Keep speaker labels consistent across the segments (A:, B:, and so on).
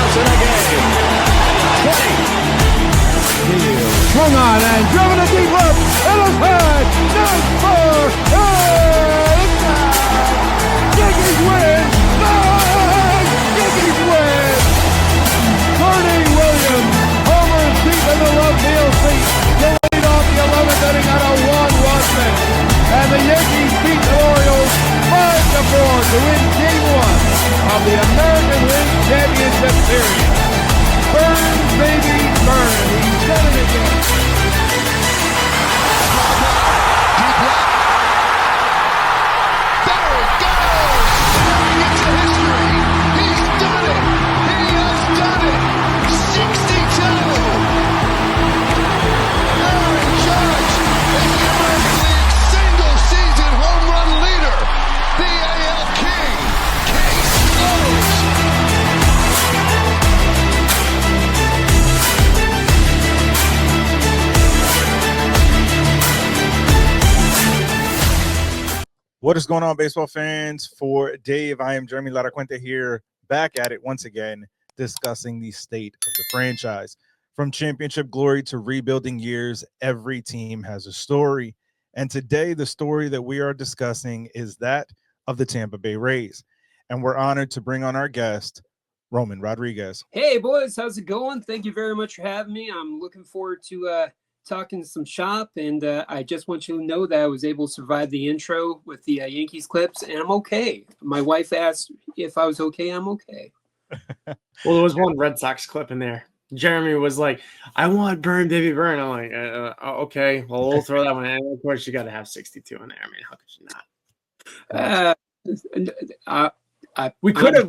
A: strikeouts in a game. 20.
B: Swung on and driven to deep left. And a hard. Number 8. Yankees win. Yankees win. Bernie Williams homers deep in the left field seat to lead off the 11th inning on a one-run finish. And the Yankees beat the Orioles 5-4 to win Game 1 of the American League Championship Series. Burn, baby, burn. He's done it again.
C: There it goes! Staring into history. He's done it! He has done it! 62! Aaron Judge is the American League single-season home run leader. The AL King, case closed.
D: What is going on, baseball fans? For Dave, I am Jeremy Laracuente here, back at it once again, discussing the state of the franchise. From championship glory to rebuilding years, every team has a story. And today, the story that we are discussing is that of the Tampa Bay Rays. And we're honored to bring on our guest, Roman Rodriguez.
E: Hey, boys, how's it going? Thank you very much for having me. I'm looking forward to talking some shop, and I just want you to know that I was able to survive the intro with the Yankees clips, and I'm okay. My wife asked if I was okay. I'm okay.
F: Well, there was one Red Sox clip in there. Jeremy was like, I want Burn, baby, burn. I'm like, okay, well, we'll throw that one in. Of course, you got to have 62 in there. I mean, how could you not? We could have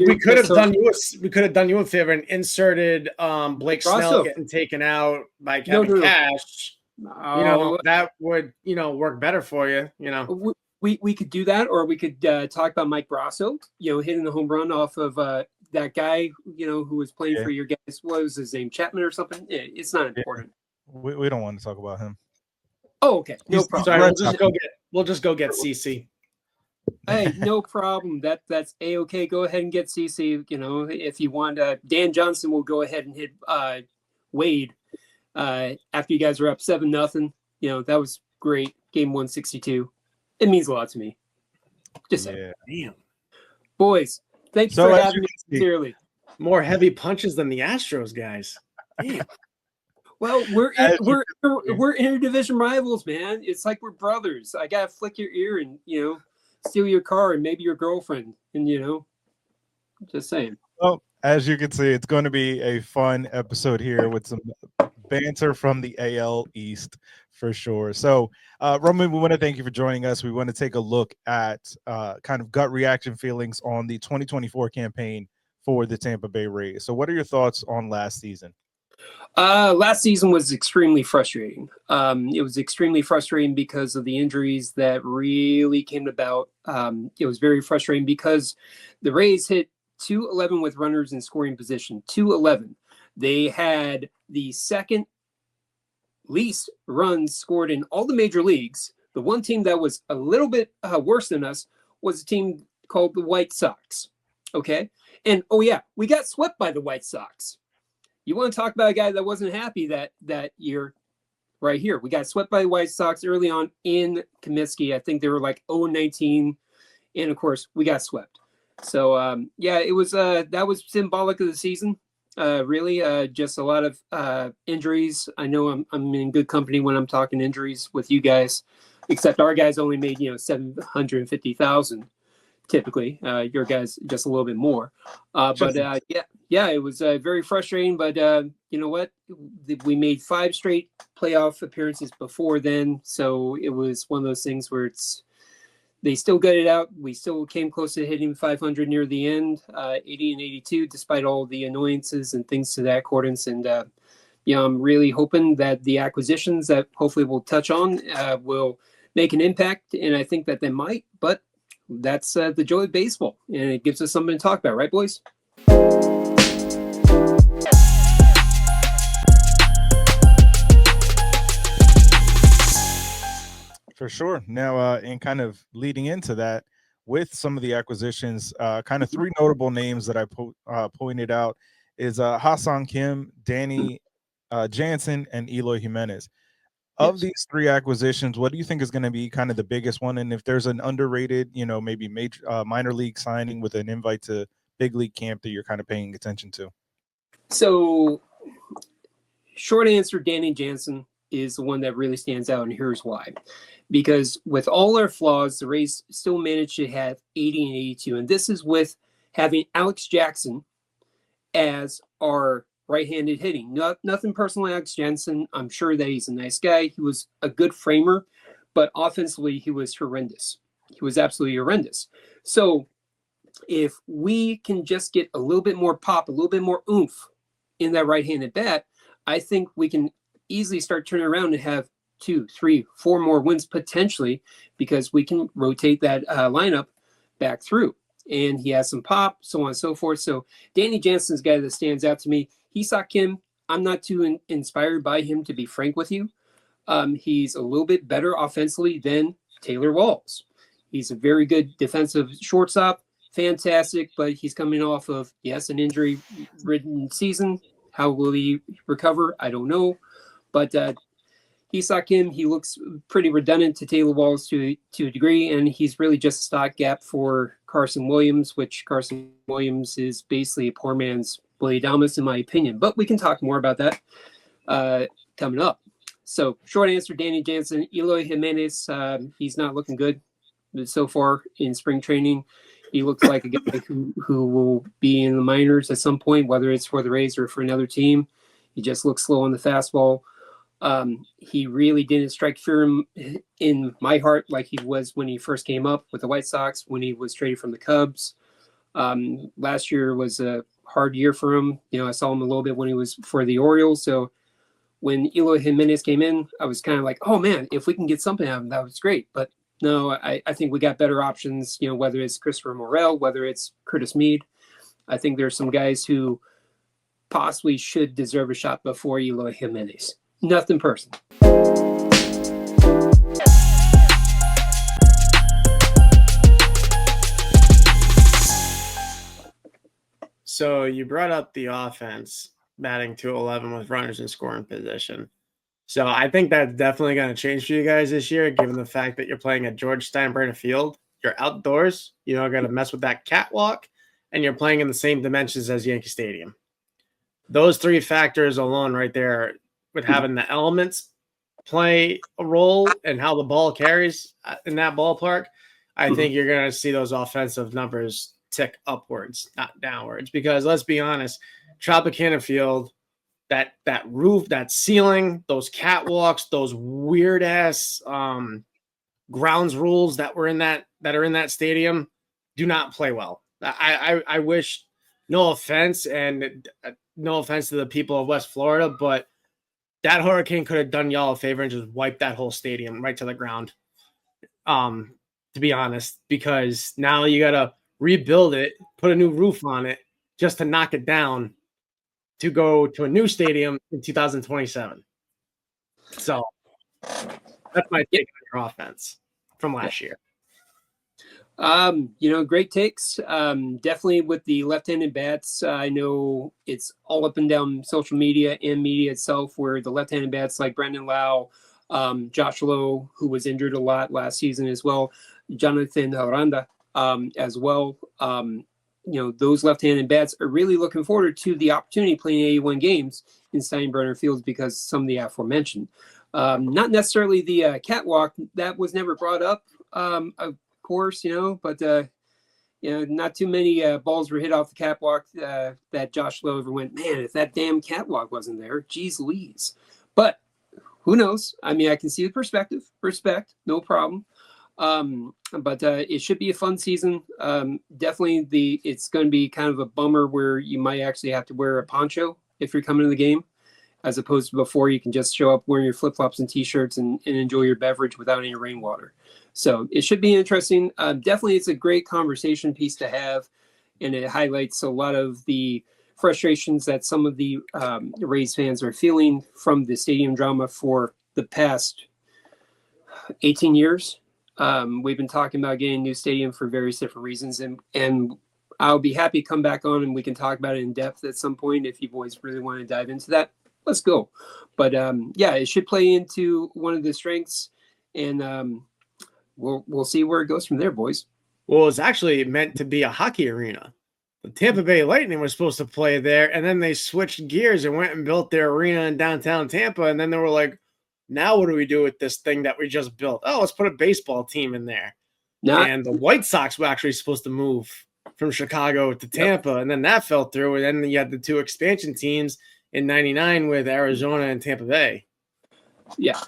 F: done you a favor and inserted Blake Snell getting taken out by Kevin Cash. That would work better for you.
E: We could do that, or we could talk about Mike Brasso. Hitting the home run off of that guy. Who was playing for your guys. What was his name? Chapman or something? It's not important.
D: We don't want to talk about him.
E: Oh, okay, no problem.
F: Sorry, we'll just go get CC.
E: Hey, no problem. That's A-okay. Go ahead and get CC. If you want, Dan Johnson will go ahead and hit Wade after you guys were up 7-0. That was great. Game 162. It means a lot to me. Just saying.
F: Damn.
E: Boys, thank you for having me sincerely.
F: More heavy punches than the Astros guys. Damn.
E: Well, we're interdivision rivals, man. It's like we're brothers. I gotta flick your ear and steal your car and maybe your girlfriend, and just saying.
D: Well, as you can see, it's going to be a fun episode here with some banter from the AL East for sure. So, Roman, we want to thank you for joining us. We want to take a look at kind of gut reaction feelings on the 2024 campaign for the Tampa Bay Rays. So what are your thoughts on last season?
E: Last season was extremely frustrating. It was extremely frustrating because of the injuries that really came about. It was very frustrating because the Rays hit 211 with runners in scoring position. 211. They had the second least runs scored in all the major leagues. The one team that was a little bit worse than us was a team called the White Sox. Okay, and we got swept by the White Sox. You want to talk about a guy that wasn't happy that year? Right here, we got swept by the White Sox early on in Comiskey. I think they were like 0-19, and of course we got swept. So it was that was symbolic of the season. Really, just a lot of injuries. I know I'm in good company when I'm talking injuries with you guys, except our guys only made 750,000. Typically, your guys just a little bit more. It was very frustrating. But you know what? We made 5 straight playoff appearances before then, so it was one of those things where they still got it out. We still came close to hitting 500 near the end, 80 and 82, despite all the annoyances and things to that accordance. And I'm really hoping that the acquisitions that hopefully we'll touch on will make an impact, and I think that they might. But that's the joy of baseball, and it gives us something to talk about, right, boys?
D: For sure. Now, and kind of leading into that, with some of the acquisitions, kind of 3 notable names that I pointed out is Ha-Seong Kim, Danny Jansen, and Eloy Jimenez. Of these three acquisitions, what do you think is going to be kind of the biggest one? And if there's an underrated, maybe major minor league signing with an invite to big league camp that you're kind of paying attention to?
E: So, short answer, Danny Jansen is the one that really stands out, and here's why. Because with all our flaws, the Rays still managed to have 80 and 82, and this is with having Alex Jackson as our right-handed hitting. Nothing personal, Alex Jansen. I'm sure that he's a nice guy. He was a good framer, but offensively, he was horrendous. He was absolutely horrendous. So if we can just get a little bit more pop, a little bit more oomph in that right-handed bat, I think we can easily start turning around and have 2, 3, 4 more wins potentially, because we can rotate that lineup back through. And he has some pop, so on and so forth. So Danny Jansen's the guy that stands out to me. Ha-Seong Kim, I'm not too inspired by him, to be frank with you. He's a little bit better offensively than Taylor Walls. He's a very good defensive shortstop, fantastic, but he's coming off of, yes, an injury-ridden season. How will he recover? I don't know. But Ha-Seong Kim, he looks pretty redundant to Taylor Walls to a degree, and he's really just a stopgap for Carson Williams, which Carson Williams is basically a poor man's Blade Almas, in my opinion. But we can talk more about that coming up. So, short answer, Danny Jansen. Eloy Jimenez, he's not looking good so far in spring training. He looks like a guy who will be in the minors at some point, whether it's for the Rays or for another team. He just looks slow on the fastball. He really didn't strike fear in my heart like he was when he first came up with the White Sox, when he was traded from the Cubs. Last year was a hard year for him. I saw him a little bit when he was for the Orioles. So when Eloy Jimenez came in, I was kind of like, oh man, if we can get something out of him, that was great. But no, I think we got better options, whether it's Christopher Morel, whether it's Curtis Mead. I think there's some guys who possibly should deserve a shot before Eloy Jimenez. Nothing personal.
F: So you brought up the offense, batting 211 with runners in scoring position. So I think that's definitely going to change for you guys this year, given the fact that you're playing at George Steinbrenner Field. You're outdoors. You don't got to mess with that catwalk, and you're playing in the same dimensions as Yankee Stadium. Those three factors alone right there, with having the elements play a role in how the ball carries in that ballpark, I think you're going to see those offensive numbers tick upwards, not downwards. Because let's be honest, Tropicana Field, that roof, that ceiling, those catwalks, those weird ass grounds rules that are in that stadium do not play well. I wish, no offense, and no offense to the people of West Florida, but that hurricane could have done y'all a favor and just wiped that whole stadium right to the ground. To be honest, because now you got to rebuild it, put a new roof on it just to knock it down to go to a new stadium in 2027. So that's my take on your offense from last year.
E: Great takes. Definitely with the left-handed bats. I know it's all up and down social media and media itself, where the left-handed bats like Brandon Lau, Josh Lowe, who was injured a lot last season as well, Jonathan Aranda as well. Those left-handed bats are really looking forward to the opportunity playing 81 games in Steinbrenner Fields because some of the aforementioned. Not necessarily the catwalk. That was never brought up. Of course, but not too many balls were hit off the catwalk that Josh Lowe ever went, man, if that damn catwalk wasn't there, geez Louise. But who knows? I mean, I can see the perspective, respect, no problem. But it should be a fun season. Definitely it's going to be kind of a bummer where you might actually have to wear a poncho if you're coming to the game, as opposed to before you can just show up wearing your flip-flops and T-shirts and enjoy your beverage without any rainwater. So it should be interesting. Definitely it's a great conversation piece to have, and it highlights a lot of the frustrations that some of the Rays fans are feeling from the stadium drama for the past 18 years. We've been talking about getting a new stadium for various different reasons, and I'll be happy to come back on and we can talk about it in depth at some point if you boys really want to dive into that. Let's go. But yeah, it should play into one of the strengths, and we'll see where it goes from there, boys.
F: Well, it's actually meant to be a hockey arena. The Tampa Bay Lightning was supposed to play there, and then they switched gears and went and built their arena in downtown Tampa, and then they were like, now what do we do with this thing that we just built? Oh, let's put a baseball team in there. And the White Sox were actually supposed to move from Chicago to Tampa, and then that fell through, and then you had the two expansion teams in '99 with Arizona and Tampa Bay.
E: Yeah.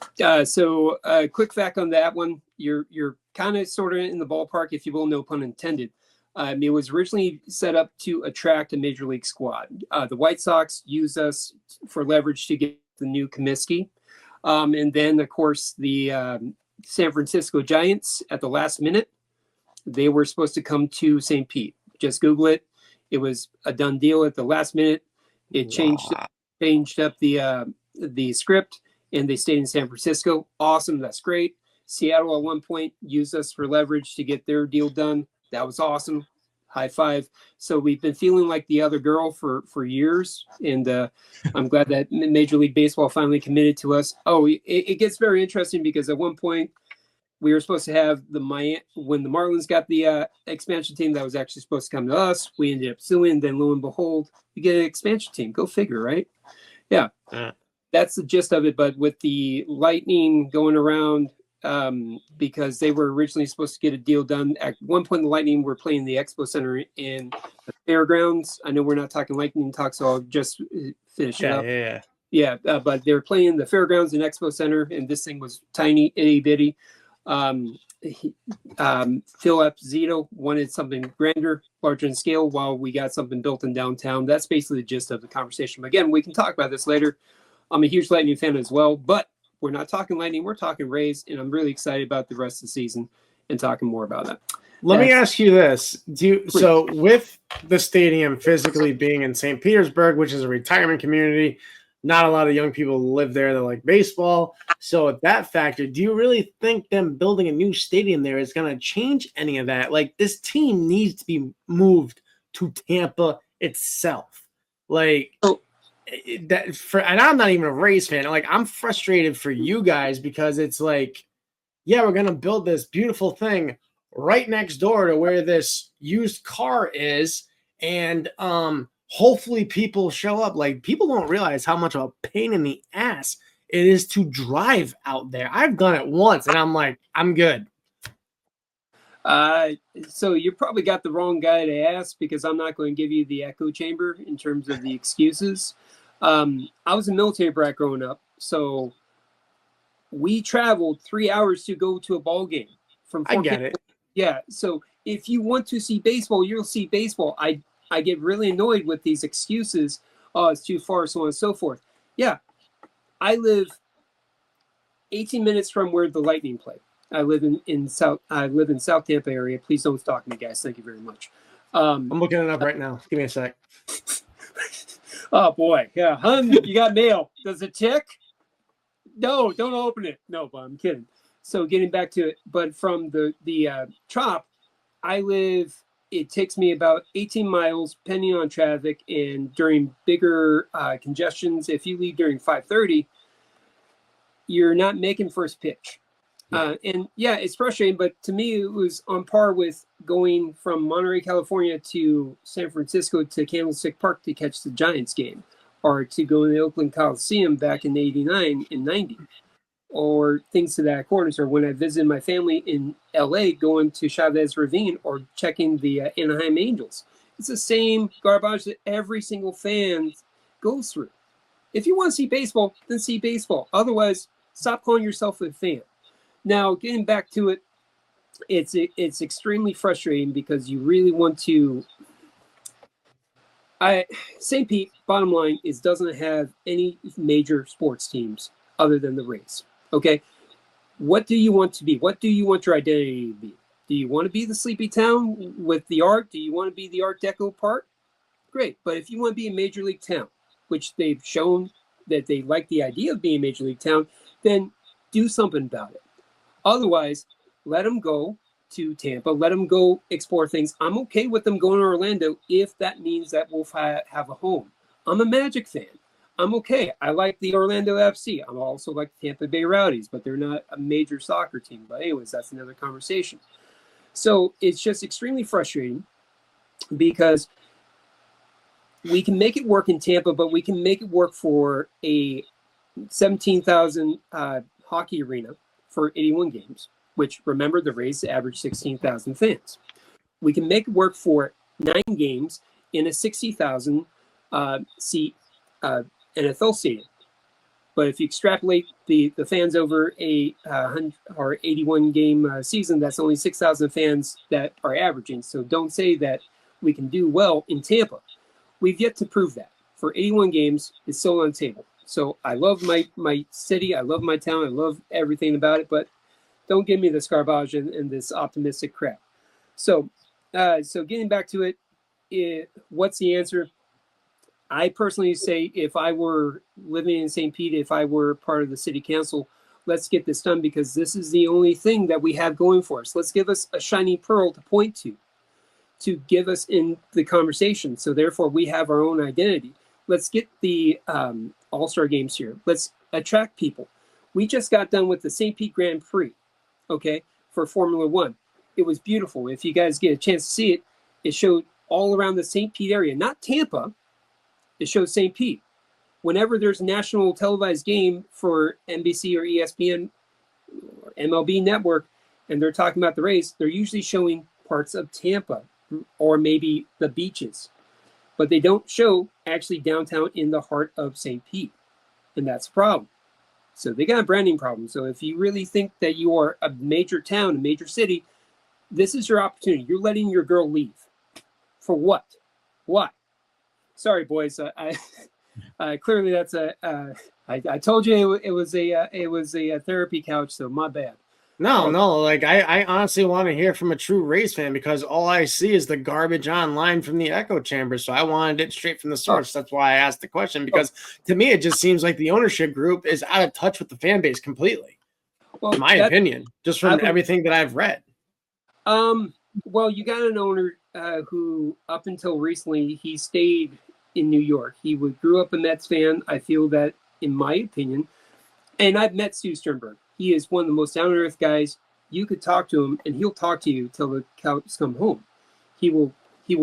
E: So quick fact on that one, you're kind of sort of in the ballpark, if you will, no pun intended. It was originally set up to attract a major league squad. The White Sox used us for leverage to get the new Comiskey. And then, of course, the San Francisco Giants at the last minute, they were supposed to come to St. Pete. Just Google it. It was a done deal at the last minute. It changed up the script, and they stayed in San Francisco. Awesome. That's great. Seattle at one point used us for leverage to get their deal done. That was awesome. High five. So we've been feeling like the other girl for years, and I'm glad that Major League Baseball finally committed to us. Oh, it gets very interesting because at one point we were supposed to have when the Marlins got the expansion team that was actually supposed to come to us. We ended up suing. Then lo and behold, we get an expansion team. Go figure, right? Yeah, that's the gist of it. But with the Lightning going around, because they were originally supposed to get a deal done. At one point, the Lightning were playing the Expo Center in the fairgrounds. I know we're not talking Lightning talk, so I'll just finish it up. Yeah. But they were playing the fairgrounds and Expo Center, and this thing was tiny, itty bitty. Phil Zito wanted something grander, larger in scale, while we got something built in downtown. That's basically the gist of the conversation. But again, we can talk about this later. I'm a huge Lightning fan as well, but we're not talking Lightning, we're talking Rays, and I'm really excited about the rest of the season and talking more about that.
F: Let me ask you this. So with the stadium physically being in St. Petersburg, which is a retirement community, not a lot of young people live there that like baseball. So with that factor, do you really think them building a new stadium there is going to change any of that? Like, this team needs to be moved to Tampa itself. Like, and I'm not even a Rays fan. Like, I'm frustrated for you guys because it's like, yeah, we're going to build this beautiful thing right next door to where this used car is. And hopefully people show up. Like, people don't realize how much of a pain in the ass it is to drive out there. I've done it once and I'm like, I'm good.
E: So you probably got the wrong guy to ask, because I'm not going to give you the echo chamber in terms of the excuses. I was a military brat growing up, so we traveled 3 hours to go to a ball game from Fort
F: I get it.
E: Yeah. So if you want to see baseball, you'll see baseball. I get really annoyed with these excuses. Oh, it's too far, so on and so forth. Yeah. I live 18 minutes from where the Lightning play. I live in South Tampa area. Please don't stalk me, guys. Thank you very much.
F: I'm looking it up right now. Give me a sec.
E: Oh boy, yeah, you got mail. Does it tick? No, don't open it. No, but I'm kidding. So getting back to it, but from the Trop, it takes me about 18 miles, depending on traffic, and during bigger congestions, if you leave during 5:30, you're not making first pitch. And yeah, it's frustrating, but to me, it was on par with going from Monterey, California to San Francisco to Candlestick Park to catch the Giants game, or to go to the Oakland Coliseum back in 89 and 90, or things to that accordance, or when I visited my family in LA, going to Chavez Ravine or checking the Anaheim Angels. It's the same garbage that every single fan goes through. If you want to see baseball, then see baseball. Otherwise, stop calling yourself a fan. Now, getting back to it, it's extremely frustrating because you really want to. St. Pete, bottom line, doesn't have any major sports teams other than the Rays. Okay, what do you want to be? What do you want your identity to be? Do you want to be the sleepy town with the art? Do you want to be the Art Deco part? Great, but if you want to be a major league town, which they've shown that they like the idea of being a major league town, then do something about it. Otherwise, let them go to Tampa. Let them go explore things. I'm okay with them going to Orlando if that means that we'll have a home. I'm a Magic fan. I'm okay. I like the Orlando FC. I'm also like the Tampa Bay Rowdies, but they're not a major soccer team. But anyways, that's another conversation. So it's just extremely frustrating because we can make it work in Tampa, but we can make it work for a 17,000 hockey arena for 81 games, which, remember, the Rays average 16,000 fans. We can make it work for 9 games in a 60,000 seat NFL stadium. But if you extrapolate the fans over a 81 game season, that's only 6,000 fans that are averaging. So don't say that we can do well in Tampa. We've yet to prove that. For 81 games, it's still on the table. So I love my city. I love my town. I love everything about it. But don't give me this garbage and this optimistic crap. So getting back to it, what's the answer? I personally say if I were living in St. Pete, if I were part of the city council, let's get this done because this is the only thing that we have going for us. Let's give us a shiny pearl to point to give us in the conversation. So therefore we have our own identity. Let's get the All-Star games here. Let's attract people. We just got done with the St. Pete Grand Prix, okay, for Formula One. It was beautiful. If you guys get a chance to see it, it showed all around the St. Pete area, not Tampa. It shows St. Pete. Whenever there's a national televised game for NBC or ESPN or MLB Network, and they're talking about the Rays, they're usually showing parts of Tampa or maybe the beaches. But they don't show actually downtown in the heart of St. Pete. And that's a problem. So they got a branding problem. So if you really think that you are a major town, a major city, this is your opportunity. You're letting your girl leave. For what? Why? Sorry, boys. I clearly that's I told you it was a therapy couch, so my bad.
F: No. Like I honestly want to hear from a true Rays fan because all I see is the garbage online from the echo chamber. So I wanted it straight from the source. That's why I asked the question because to me it just seems like the ownership group is out of touch with the fan base completely. Well, in my opinion, just from everything that I've read.
E: Well, you got an owner who, up until recently, he stayed in New York. He grew up a Mets fan. I feel that, in my opinion, and I've met Stu Sternberg. He is one of the most down-to-earth guys. You could talk to him, and he'll talk to you till the cows come home. He will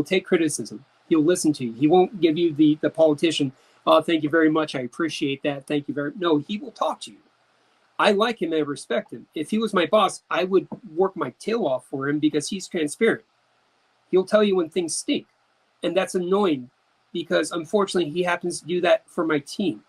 E: take criticism. He'll listen to you. He won't give you the politician, oh, thank you very much. I appreciate that. Thank you very much. No, he will talk to you. I like him and I respect him. If he was my boss, I would work my tail off for him because he's transparent. He'll tell you when things stink. And that's annoying because, unfortunately, he happens to do that for my team.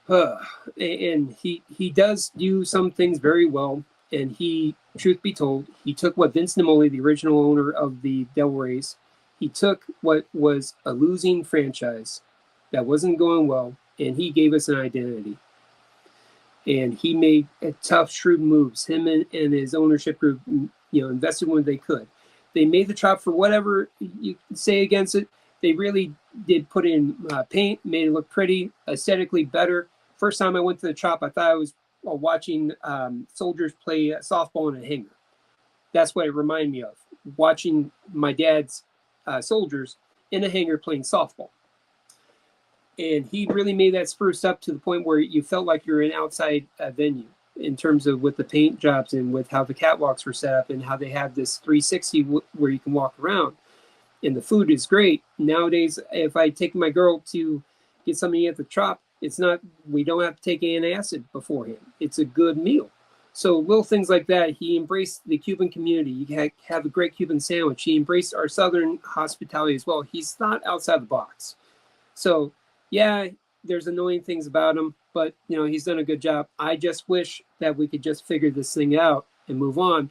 E: And he does do some things very well. And he, truth be told, he took what Vince Naimoli, the original owner of the Devil Rays, he took what was a losing franchise that wasn't going well, and he gave us an identity. And he made tough, shrewd moves. Him and his ownership group, invested when they could. They made the Trop for whatever you say against it. They really did put in paint, made it look pretty, aesthetically better. First time I went to the Trop, I thought I was watching soldiers play softball in a hangar. That's what it reminded me of, watching my dad's soldiers in a hangar playing softball. And he really made that spruce up to the point where you felt like you're in an outside venue in terms of with the paint jobs and with how the catwalks were set up and how they have this 360 where you can walk around. And the food is great. Nowadays, if I take my girl to get something at the Trop, we don't have to take antacid beforehand. It's a good meal. So little things like that. He embraced the Cuban community. You have a great Cuban sandwich. He embraced our Southern hospitality as well. He's not outside the box. So, yeah, there's annoying things about him, but, he's done a good job. I just wish that we could just figure this thing out and move on.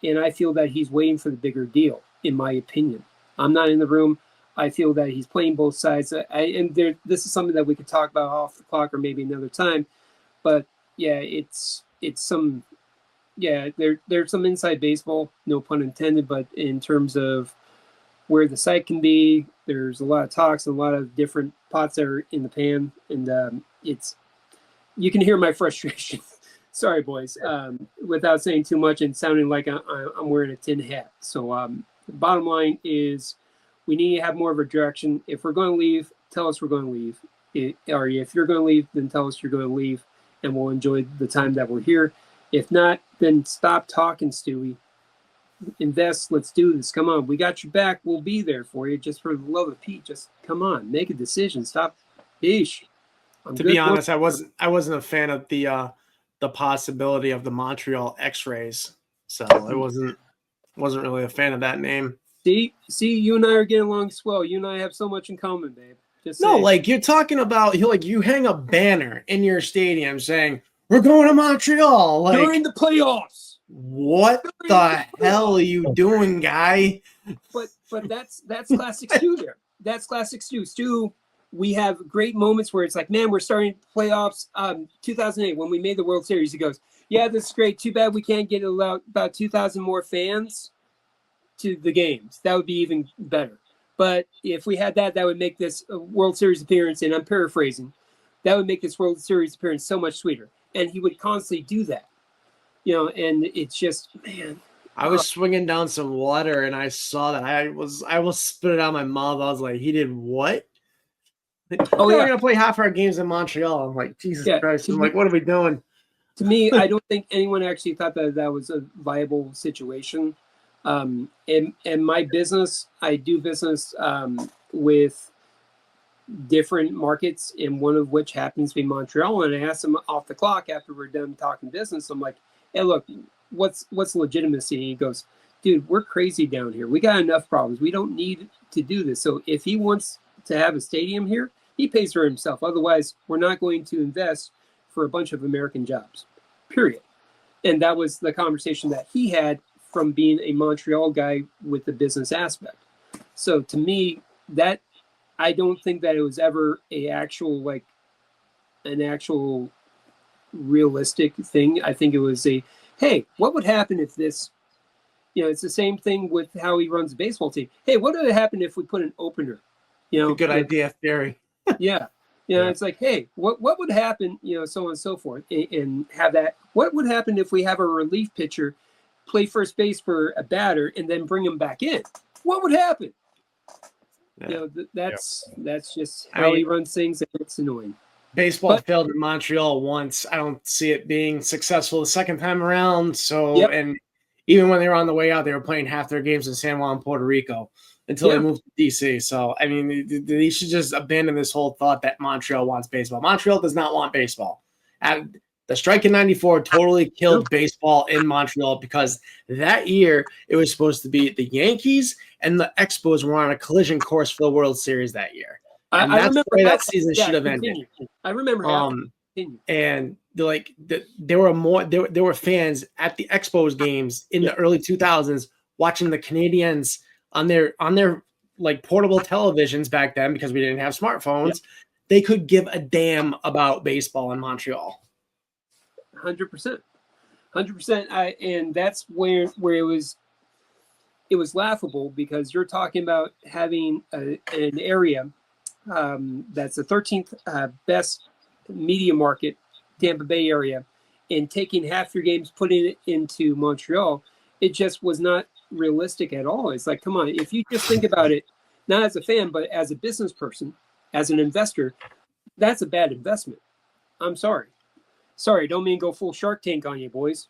E: And I feel that he's waiting for the bigger deal, in my opinion. I'm not in the room. I feel that he's playing both sides. This is something that we could talk about off the clock or maybe another time. But, yeah, there's some inside baseball, no pun intended, but in terms of where the site can be, there's a lot of talks and a lot of different pots that are in the pan, and you can hear my frustration. Sorry, boys. Without saying too much and sounding like I'm wearing a tin hat. So the bottom line is we need to have more of a direction. If we're going to leave, tell us we're going to leave. Or if you're going to leave, then tell us you're going to leave, and we'll enjoy the time that we're here. If not, then stop talking, Stewie. Invest. Let's do this. Come on. We got your back. We'll be there for you. Just for the love of Pete, just come on. Make a decision. Stop. Eesh.
F: To be honest, I wasn't a fan of the possibility of the Montreal X-Rays, so I wasn't really a fan of that name.
E: See, you and I are getting along swell. You and I have so much in common, babe. Just
F: no, like you're talking about, you hang a banner in your stadium saying we're going to Montreal
E: during the playoffs.
F: What the hell are you doing, guy?
E: But that's classic Stu there. That's classic Stu. Stu. We have great moments where it's like, man, we're starting playoffs. 2008, when we made the World Series, he goes, yeah, this is great. Too bad we can't get about 2,000 more fans to the games. That would be even better. But if we had that would make this World Series appearance, and I'm paraphrasing, that would make this World Series appearance so much sweeter. And he would constantly do that. And it's just, man.
F: I was swinging down some water, and I saw that. I almost spit it out of my mouth. I was like, he did what? Oh, we're gonna play half our games in Montreal. I'm like, Jesus Christ! I'm like, what are we doing?
E: To me, I don't think anyone actually thought that was a viable situation. In my business, I do business with different markets, and one of which happens to be Montreal. And I asked him off the clock after we're done talking business. I'm like, hey, look, what's legitimacy? And he goes, dude, we're crazy down here. We got enough problems. We don't need to do this. So if he wants to have a stadium here, he pays for himself. Otherwise, we're not going to invest for a bunch of American jobs, period. And that was the conversation that he had from being a Montreal guy with the business aspect. So to me, that I don't think that it was ever an actual realistic thing. I think it was hey, what would happen if this, it's the same thing with how he runs a baseball team. Hey, what would happen if we put an opener?
F: A good idea, theory.
E: Yeah. It's like, hey, what would happen, so on and so forth, and have that. What would happen if we have a relief pitcher play first base for a batter and then bring him back in? What would happen?
F: Yeah.
E: That's just how he runs things, and it's annoying.
F: Baseball failed in Montreal once. I don't see it being successful the second time around. So, and even when they were on the way out, they were playing half their games in San Juan, Puerto Rico, until they moved to DC. So, I mean, they should just abandon this whole thought that Montreal wants baseball. Montreal does not want baseball. And the strike in '94 totally killed baseball in Montreal, because that year it was supposed to be the Yankees and the Expos were on a collision course for the World Series that year. And that's the way that season should have ended.
E: I remember.
F: And there were fans at the Expos games in the early 2000s watching the Canadiens on their like portable televisions back then, because we didn't have smartphones. They could give a damn about baseball in Montreal.
E: 100%. And that's where it was laughable, because you're talking about having an area that's the 13th best media market, Tampa Bay area, and taking half your games, putting it into Montreal. It just was not realistic at all. It's like, come on, if you just think about it, not as a fan, but as a business person, as an investor, that's a bad investment. I'm sorry. Don't mean go full Shark Tank on you, boys.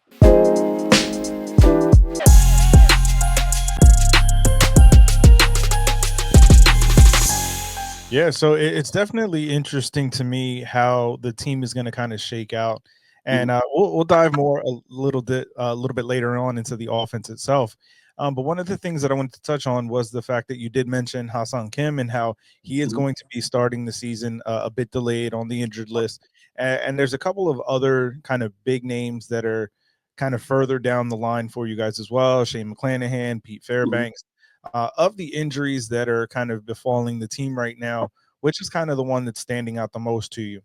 D: Yeah, so it's definitely interesting to me how the team is going to kind of shake out, and we'll dive more a little bit later on into the offense itself. But one of the things that I wanted to touch on was the fact that you did mention Ha-Seong Kim and how he is going to be starting the season a bit delayed on the injured list, and there's a couple of other kind of big names that are kind of further down the line for you guys as well. Shane McClanahan, Pete Fairbanks. Of the injuries that are kind of befalling the team right now, which is kind of the one that's standing out the most to you?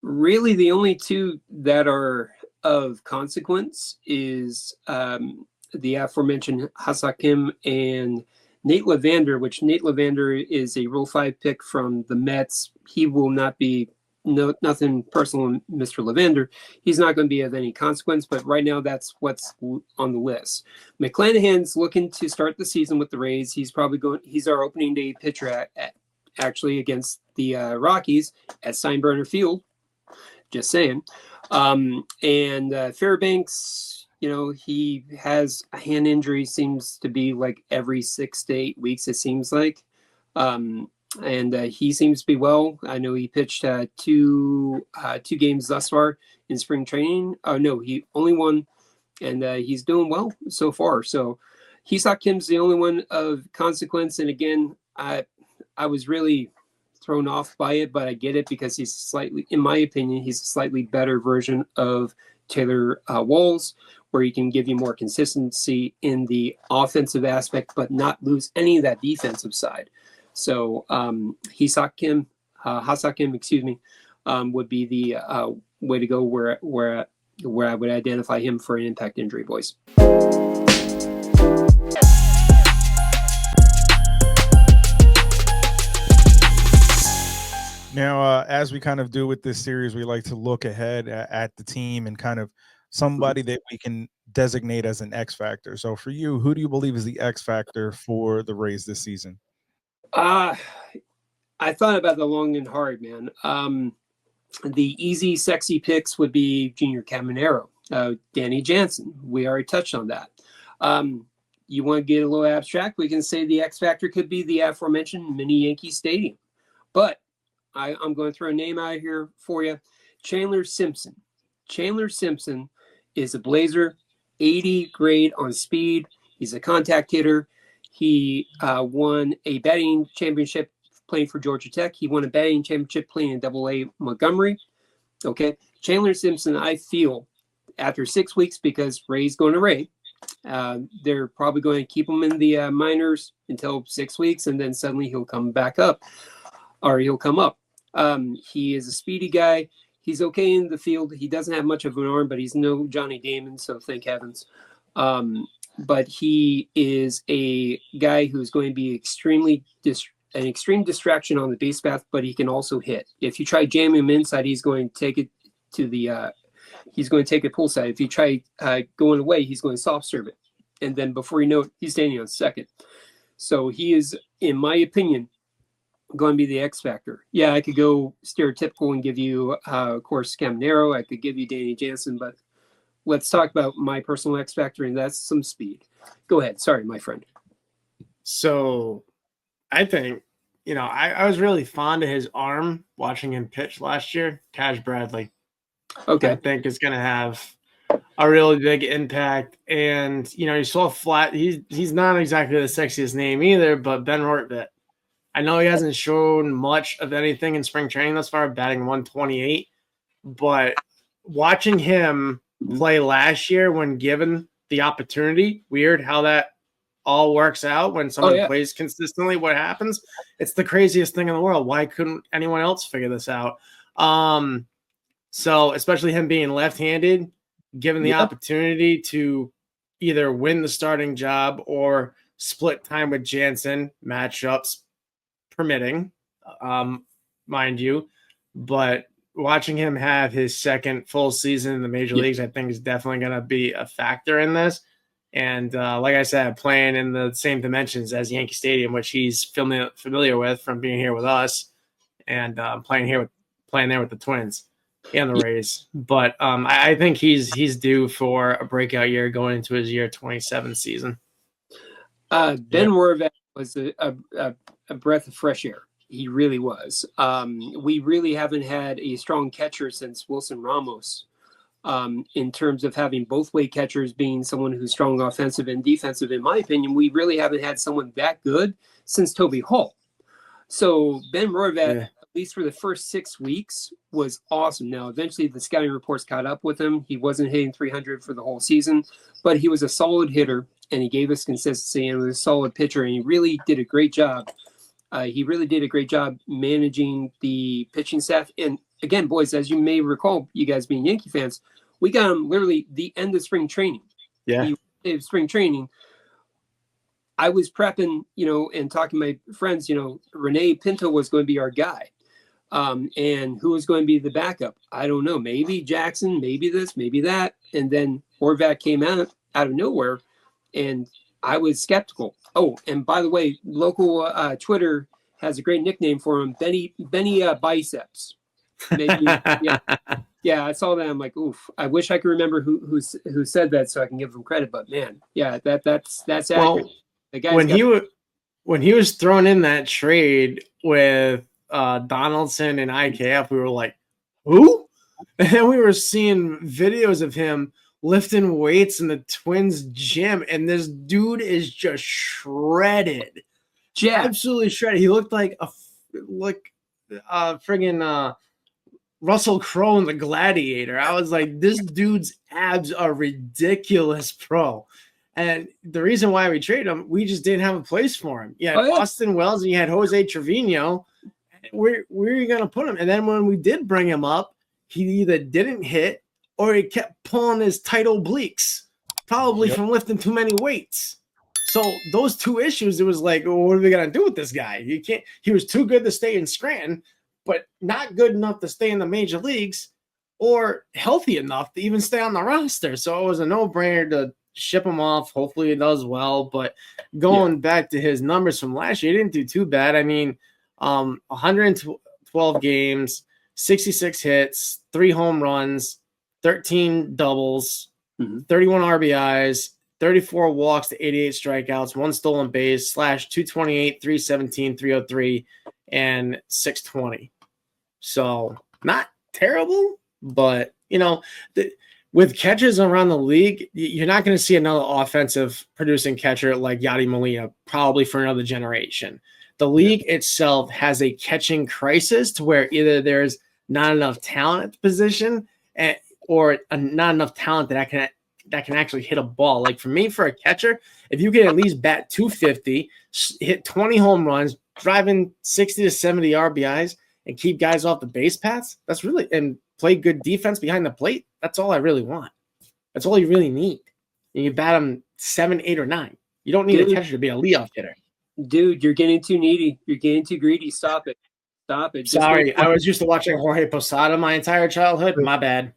E: Really, the only two that are of consequence is the aforementioned Ha-Seong Kim and Nate Levander, which Nate Levander is a Rule 5 pick from the Mets. He will not be nothing personal, Mr. Levander. He's not going to be of any consequence, but right now that's what's on the list. McClanahan's looking to start the season with the Rays. He's our opening day pitcher actually against the Rockies at Steinbrenner Field. Just saying. And Fairbanks, he has a hand injury, seems to be like every 6 to 8 weeks, it seems like. And he seems to be well. I know he pitched two games thus far in spring training. No, he only won, and he's doing well so far. So Ha-Seong Kim's the only one of consequence. And again, I was really thrown off by it, but I get it because he's slightly, in my opinion, he's a slightly better version of Taylor Walls, where he can give you more consistency in the offensive aspect, but not lose any of that defensive side. So Ha-Seong Kim, would be the way to go where I would identify him for an impact injury, boys.
D: Now, as we kind of do with this series, we like to look ahead at the team and kind of somebody that we can designate as an X factor. So for you, who do you believe is the X factor for the Rays this season?
E: I thought about that long and hard, man. The easy, sexy picks would be Junior Caminero, Danny Jansen. We already touched on that. You want to get a little abstract? We can say the X factor could be the aforementioned mini Yankee Stadium. But I'm going to throw a name out here for you. Chandler Simpson. Chandler Simpson is a Blazer, 80 grade on speed. He's a contact hitter. He won a batting championship playing for Georgia Tech. He won a batting championship playing in AA Montgomery. Okay. Chandler Simpson, I feel, after 6 weeks, because Ray's going to Ray, they're probably going to keep him in the minors until 6 weeks, and then suddenly he'll come back up, or he'll come up. He is a speedy guy. He's okay in the field. He doesn't have much of an arm, but he's no Johnny Damon, so thank heavens. But he is a guy who's going to be an extreme distraction on the base path, but he can also hit. If you try jamming him inside, he's going to take it to the he's going to take it pull side. If you try going away, he's going to soft serve it. And then before you know it, he's standing on second. So he is, in my opinion, going to be the X factor. Yeah, I could go stereotypical and give you, of course, Caminero. I could give you Danny Jansen, but let's talk about my personal X factor, and that's some speed. Go ahead. Sorry, my friend.
F: So I think, I was really fond of his arm watching him pitch last year. Taj Bradley. Okay. I think is going to have a really big impact. And, you saw flat. He's not exactly the sexiest name either, but Ben Rortvedt. I know he hasn't shown much of anything in spring training thus far, batting 128, but watching him play last year when given the opportunity, weird how that all works out when someone plays consistently, what happens? It's the craziest thing in the world. Why couldn't anyone else figure this out? So especially him being left-handed, given the opportunity to either win the starting job or split time with Jansen, matchups permitting, mind you, but watching him have his second full season in the major leagues, I think is definitely going to be a factor in this. And like I said, playing in the same dimensions as Yankee Stadium, which he's familiar with from being here with us, and playing there with the Twins and the Rays. But I think he's due for a breakout year going into his year 27 season.
E: Ben Rortvedt was a breath of fresh air. He really was. We really haven't had a strong catcher since Wilson Ramos, in terms of having both way catchers, being someone who's strong offensive and defensive. In my opinion, we really haven't had someone that good since Toby Hall. So Ben Rortvedt, at least for the first 6 weeks, was awesome. Now, eventually the scouting reports caught up with him. He wasn't hitting 300 for the whole season, but he was a solid hitter, and he gave us consistency, and was a solid pitcher, and he really did a great job. He really did a great job managing the pitching staff. And again, boys, as you may recall, you guys being Yankee fans, we got him literally the end of spring training. Yeah. Spring training. I was prepping, and talking to my friends, Renee Pinto was going to be our guy. And who was going to be the backup? I don't know. Maybe Jackson, maybe this, maybe that. And then Horvat came out of nowhere, and I was skeptical. Oh, and by the way, local Twitter has a great nickname for him, Benny Biceps. Maybe, yeah, I saw that. I'm like, oof. I wish I could remember who said that so I can give him credit. But man, yeah, that's accurate.
F: Well, the guy when he was thrown in that trade with Donaldson and IKF, we were like, who? And then we were seeing videos of him lifting weights in the Twins gym, and this dude is just shredded.
E: Yeah,
F: absolutely shredded. He looked like a friggin' Russell Crowe in The Gladiator. I was like, this dude's abs are ridiculous, bro. And the reason why we traded him, we just didn't have a place for him. You had Austin Wells and you had Jose Trevino. Where are you going to put him? And then when we did bring him up, he either didn't hit or he kept pulling his tight obliques, probably from lifting too many weights. So those two issues, it was like, well, what are we going to do with this guy? He was too good to stay in Scranton, but not good enough to stay in the major leagues or healthy enough to even stay on the roster. So it was a no-brainer to ship him off. Hopefully he does well. But going back to his numbers from last year, he didn't do too bad. I mean, 112 games, 66 hits, 3 home runs, 13 doubles, 31 RBIs, 34 walks to 88 strikeouts, 1 stolen base, /228, 317, 303, and 620. So not terrible, but with catchers around the league, you're not going to see another offensive producing catcher like Yadi Molina probably for another generation. The league itself has a catching crisis to where either there's not enough talent at the position or not enough talent that can actually hit a ball. Like for me, for a catcher, if you can at least bat 250, hit 20 home runs, driving 60 to 70 RBIs, and keep guys off the base paths, and play good defense behind the plate, that's all I really want. That's all you really need. And you bat them 7, 8, or 9. You don't need a catcher to be a leadoff hitter.
E: Dude, you're getting too needy. You're getting too greedy. Stop it.
F: Sorry, I was used to watching Jorge Posada my entire childhood. My bad.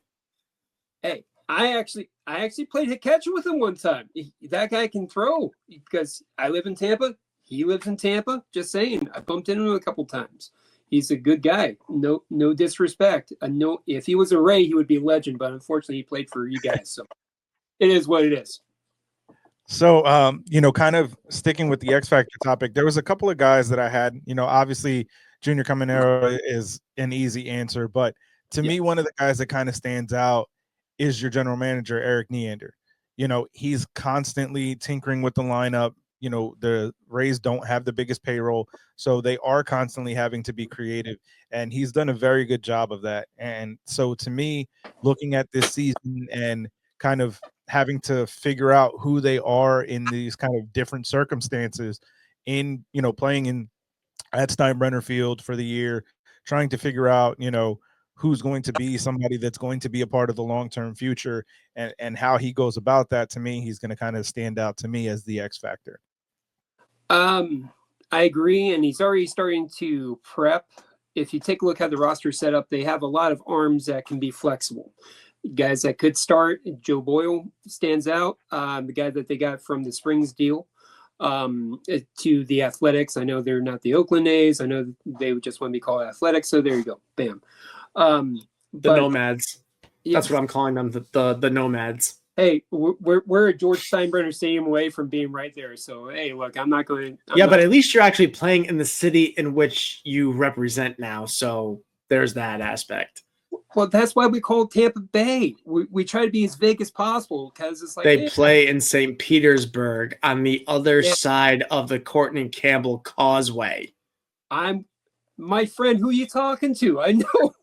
E: Hey, I actually played catcher with him one time. That guy can throw because I live in Tampa. He lives in Tampa. Just saying. I bumped into him a couple times. He's a good guy. No disrespect. If he was a Ray, he would be a legend. But unfortunately, he played for you guys. So it is what it is.
D: So, kind of sticking with the X Factor topic, there was a couple of guys that I had. Obviously, Junior Caminero is an easy answer, but to me, one of the guys that kind of stands out is your general manager, Eric Neander. He's constantly tinkering with the lineup. The Rays don't have the biggest payroll, so they are constantly having to be creative, and he's done a very good job of that. And so to me, looking at this season and kind of having to figure out who they are in these kind of different circumstances in, playing at Steinbrenner Field for the year, trying to figure out, who's going to be somebody that's going to be a part of the long-term future and how he goes about that. To me, he's going to kind of stand out to me as the X factor.
E: I agree, and he's already starting to prep. If you take a look at the roster setup, they have a lot of arms that can be flexible. Guys that could start, Joe Boyle stands out. The guy that they got from the Springs deal to the Athletics. I know they're not the Oakland A's. I know they just want to be called Athletics, so there you go. Bam.
F: The Nomads. Yeah. That's what I'm calling them, the Nomads.
E: Hey, we're a George Steinbrenner Stadium away from being right there. So, hey, look, I'm not going to...
F: but at least you're actually playing in the city in which you represent now. So there's that aspect.
E: Well, that's why we call Tampa Bay. We try to be as big as possible because it's like...
F: They play in St. Petersburg on the other side of the Courtney Campbell Causeway.
E: My friend, who you talking to? I know.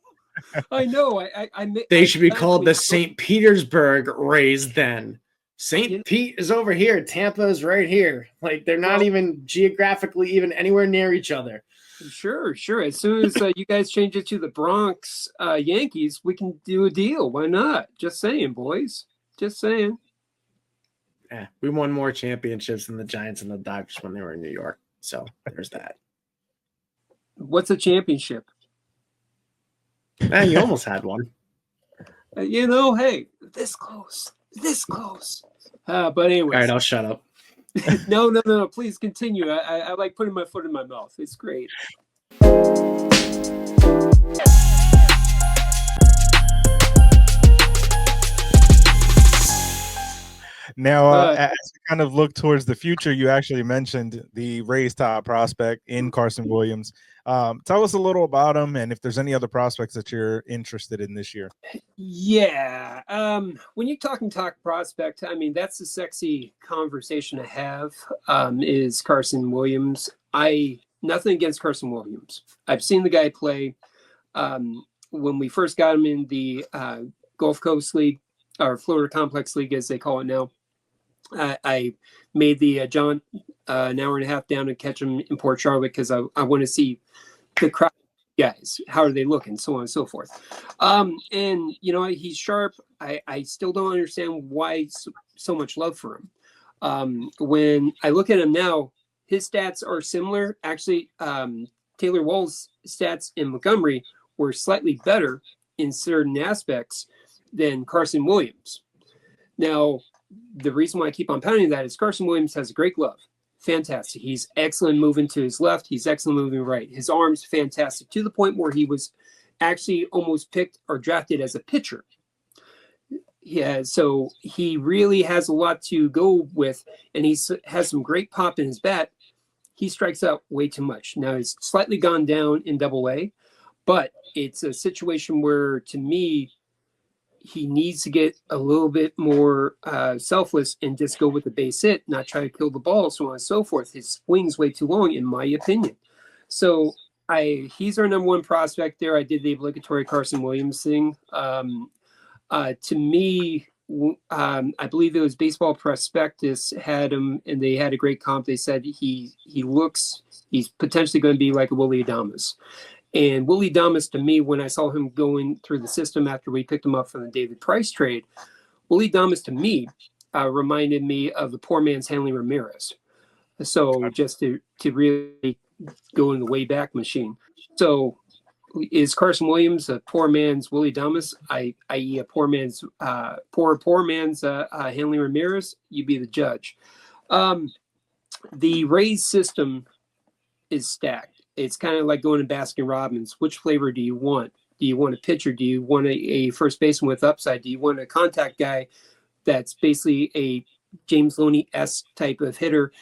F: They should be called the St. Petersburg Rays then. St. Pete is over here. Tampa is right here. Like, they're not even geographically even anywhere near each other.
E: Sure. As soon as you guys change it to the Bronx Yankees, we can do a deal. Why not? Just saying, boys. Just saying.
F: Yeah, we won more championships than the Giants and the Dodgers when they were in New York. So there's that.
E: What's a championship?
F: Man, you almost had one.
E: Hey, this close. But anyways.
F: All right, I'll shut up.
E: No. Please continue. I like putting my foot in my mouth. It's great.
D: Now, as you kind of look towards the future, you actually mentioned the Rays top prospect in Carson Williams. Tell us a little about him and if there's any other prospects that you're interested in this year.
E: Yeah. When you're talking top prospect, I mean, that's a sexy conversation to have, is Carson Williams. Nothing against Carson Williams. I've seen the guy play. When we first got him in the Gulf Coast League, or Florida Complex League, as they call it now, I made the jaunt an hour and a half down to catch him in Port Charlotte because I want to see the crowd guys. How are they looking? So on and so forth. And, he's sharp. I still don't understand why so much love for him. When I look at him now, his stats are similar. Actually, Taylor Wall's stats in Montgomery were slightly better in certain aspects than Carson Williams. Now, the reason why I keep on pounding that is Carson Williams has a great glove. Fantastic. He's excellent moving to his left. He's excellent moving right. His arm's fantastic, to the point where he was actually almost picked or drafted as a pitcher. Yeah, so he really has a lot to go with, and he has some great pop in his bat. He strikes out way too much. Now, he's slightly gone down in Double-A, but it's a situation where, to me, he needs to get a little bit more selfless and just go with the base hit, not try to kill the ball, so on and so forth. His swing's way too long, in my opinion. So he's our number one prospect there. I did the obligatory Carson Williams thing. To me, I believe it was Baseball Prospectus had him, and they had a great comp. They said he's potentially going to be like a Willy Adames. And Willy Adames, to me, when I saw him going through the system after we picked him up from the David Price trade, Willy Adames, to me, reminded me of the poor man's Hanley Ramirez. So just to really go in the way back machine. So is Carson Williams a poor man's Willy Adames, i.e. a poor man's Hanley Ramirez? You be the judge. The Rays system is stacked. It's kind of like going to Baskin Robbins. Which flavor do you want? Do you want a pitcher? Do you want a first baseman with upside? Do you want a contact guy that's basically a James Loney-esque type of hitter?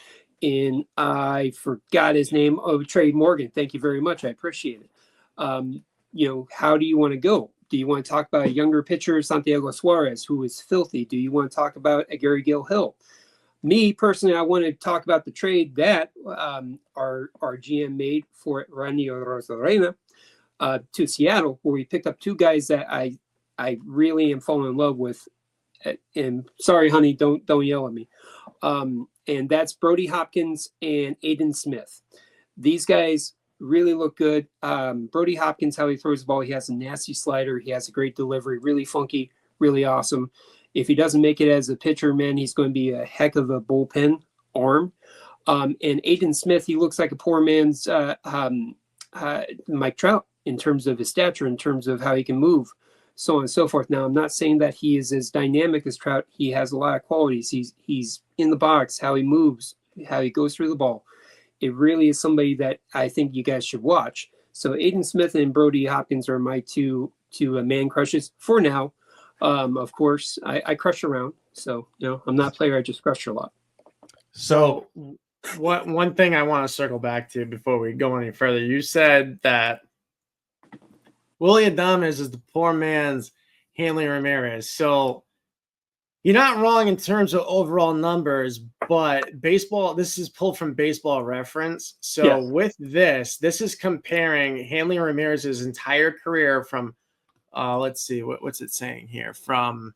E: I forgot his name. Oh, Trey Morgan. Thank you very much. I appreciate it. How do you want to go? Do you want to talk about a younger pitcher, Santiago Suarez, who is filthy? Do you want to talk about a Gary Gill-Hill? Me, personally, I want to talk about the trade that our GM made for Randy Rosarena to Seattle, where we picked up two guys that I really am falling in love with. And sorry, honey, don't yell at me. And that's Brody Hopkins and Aiden Smith. These guys really look good. Brody Hopkins, how he throws the ball, he has a nasty slider. He has a great delivery, really funky, really awesome. If he doesn't make it as a pitcher, man, he's going to be a heck of a bullpen arm. And Aiden Smith, he looks like a poor man's Mike Trout in terms of his stature, in terms of how he can move, so on and so forth. Now, I'm not saying that he is as dynamic as Trout. He has a lot of qualities. He's in the box, how he moves, how he goes through the ball. It really is somebody that I think you guys should watch. So Aiden Smith and Brody Hopkins are my two man crushes for now. Of course, I crush around. So, I'm not a player. I just crush a lot.
F: So one thing I want to circle back to before we go any further, you said that Willy Adames is the poor man's Hanley Ramirez. So you're not wrong in terms of overall numbers, but this is pulled from Baseball Reference. So With this is comparing Hanley Ramirez's entire career from let's see, what's it saying here? From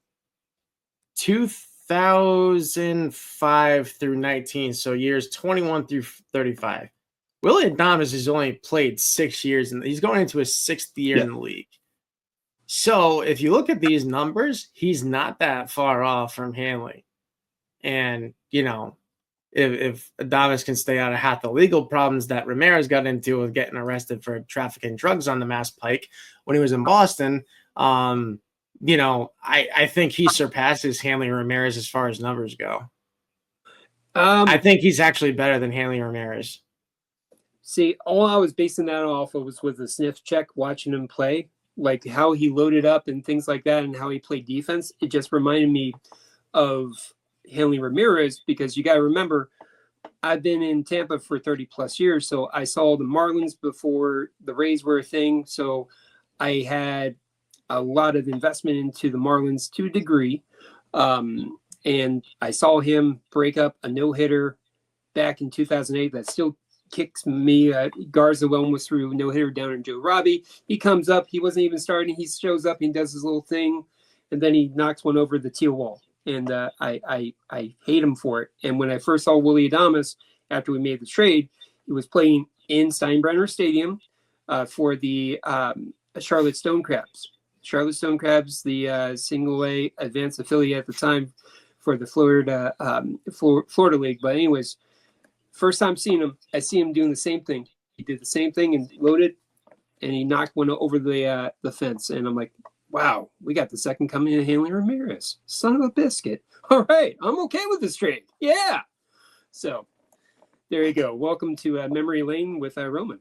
F: 2005 through 19, so years 21 through 35. Willy Adames has only played 6 years, and he's going into his 6th year in the league. So if you look at these numbers, he's not that far off from Hanley. And, if Adames can stay out of half the legal problems that Ramirez got into with getting arrested for trafficking drugs on the Mass Pike when he was in Boston, I think he surpasses Hanley Ramirez as far as numbers go. I think he's actually better than Hanley Ramirez.
E: See, all I was basing that off of was with the sniff check, watching him play, like how he loaded up and things like that and how he played defense. It just reminded me of Hanley Ramirez, because you got to remember, I've been in Tampa for 30 plus years. So I saw the Marlins before the Rays were a thing. So I had a lot of investment into the Marlins to a degree. And I saw him break up a no-hitter back in 2008 that still kicks me. Garza almost threw a no-hitter down in Joe Robbie. He comes up. He wasn't even starting. He shows up. He does his little thing. And then he knocks one over the teal wall. And I hate him for it. And when I first saw Willy Adames after we made the trade, he was playing in Steinbrenner Stadium for the Charlotte Stone Crabs. Charlotte Stone Crabs, the single A advanced affiliate at the time for the Florida League. But anyways, first time seeing him, I see him doing the same thing. He did the same thing and loaded, and he knocked one over the fence. And I'm like, wow, we got the second coming of Hanley Ramirez. Son of a biscuit. All right, I'm okay with this trade. Yeah. So there you go. Welcome to Memory Lane with Roman.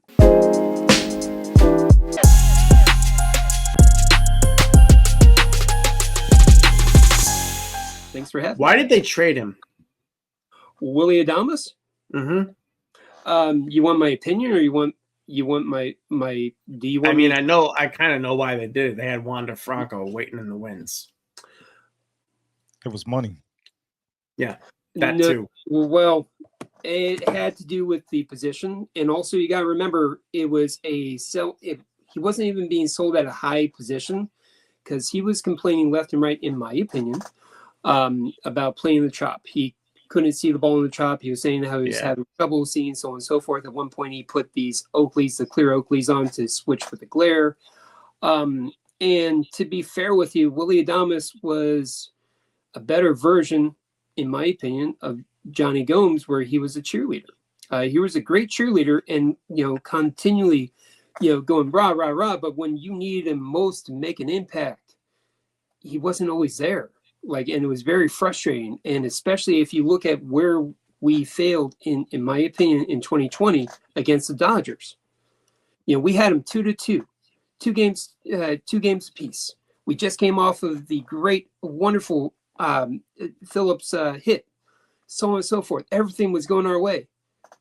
E: Thanks for having me.
F: Why did they trade him?
E: Willy Adames?
F: Mm-hmm.
E: You want my opinion, or you want my do you want
F: I kind of know why they did it. They had Wander Franco waiting in the wings.
D: It was money.
F: Yeah, too.
E: Well, it had to do with the position, and also you got to remember it was he wasn't even being sold at a high position, because he was complaining left and right, in my opinion, about playing the chop. He couldn't see the ball in the chop. He was saying how he was having trouble seeing, so on and so forth. At one point, he put these Oakleys, the clear Oakleys, on to switch with the glare. And to be fair with you, Willy Adames was a better version, in my opinion, of Johnny Gomes, where he was a cheerleader. He was a great cheerleader, and continually, going rah rah rah. But when you needed him most to make an impact, he wasn't always there. And it was very frustrating. And especially if you look at where we failed in my opinion, in 2020 against the Dodgers. We had them 2-2, two games apiece. We just came off of the great, wonderful Phillips hit, so on and so forth. Everything was going our way.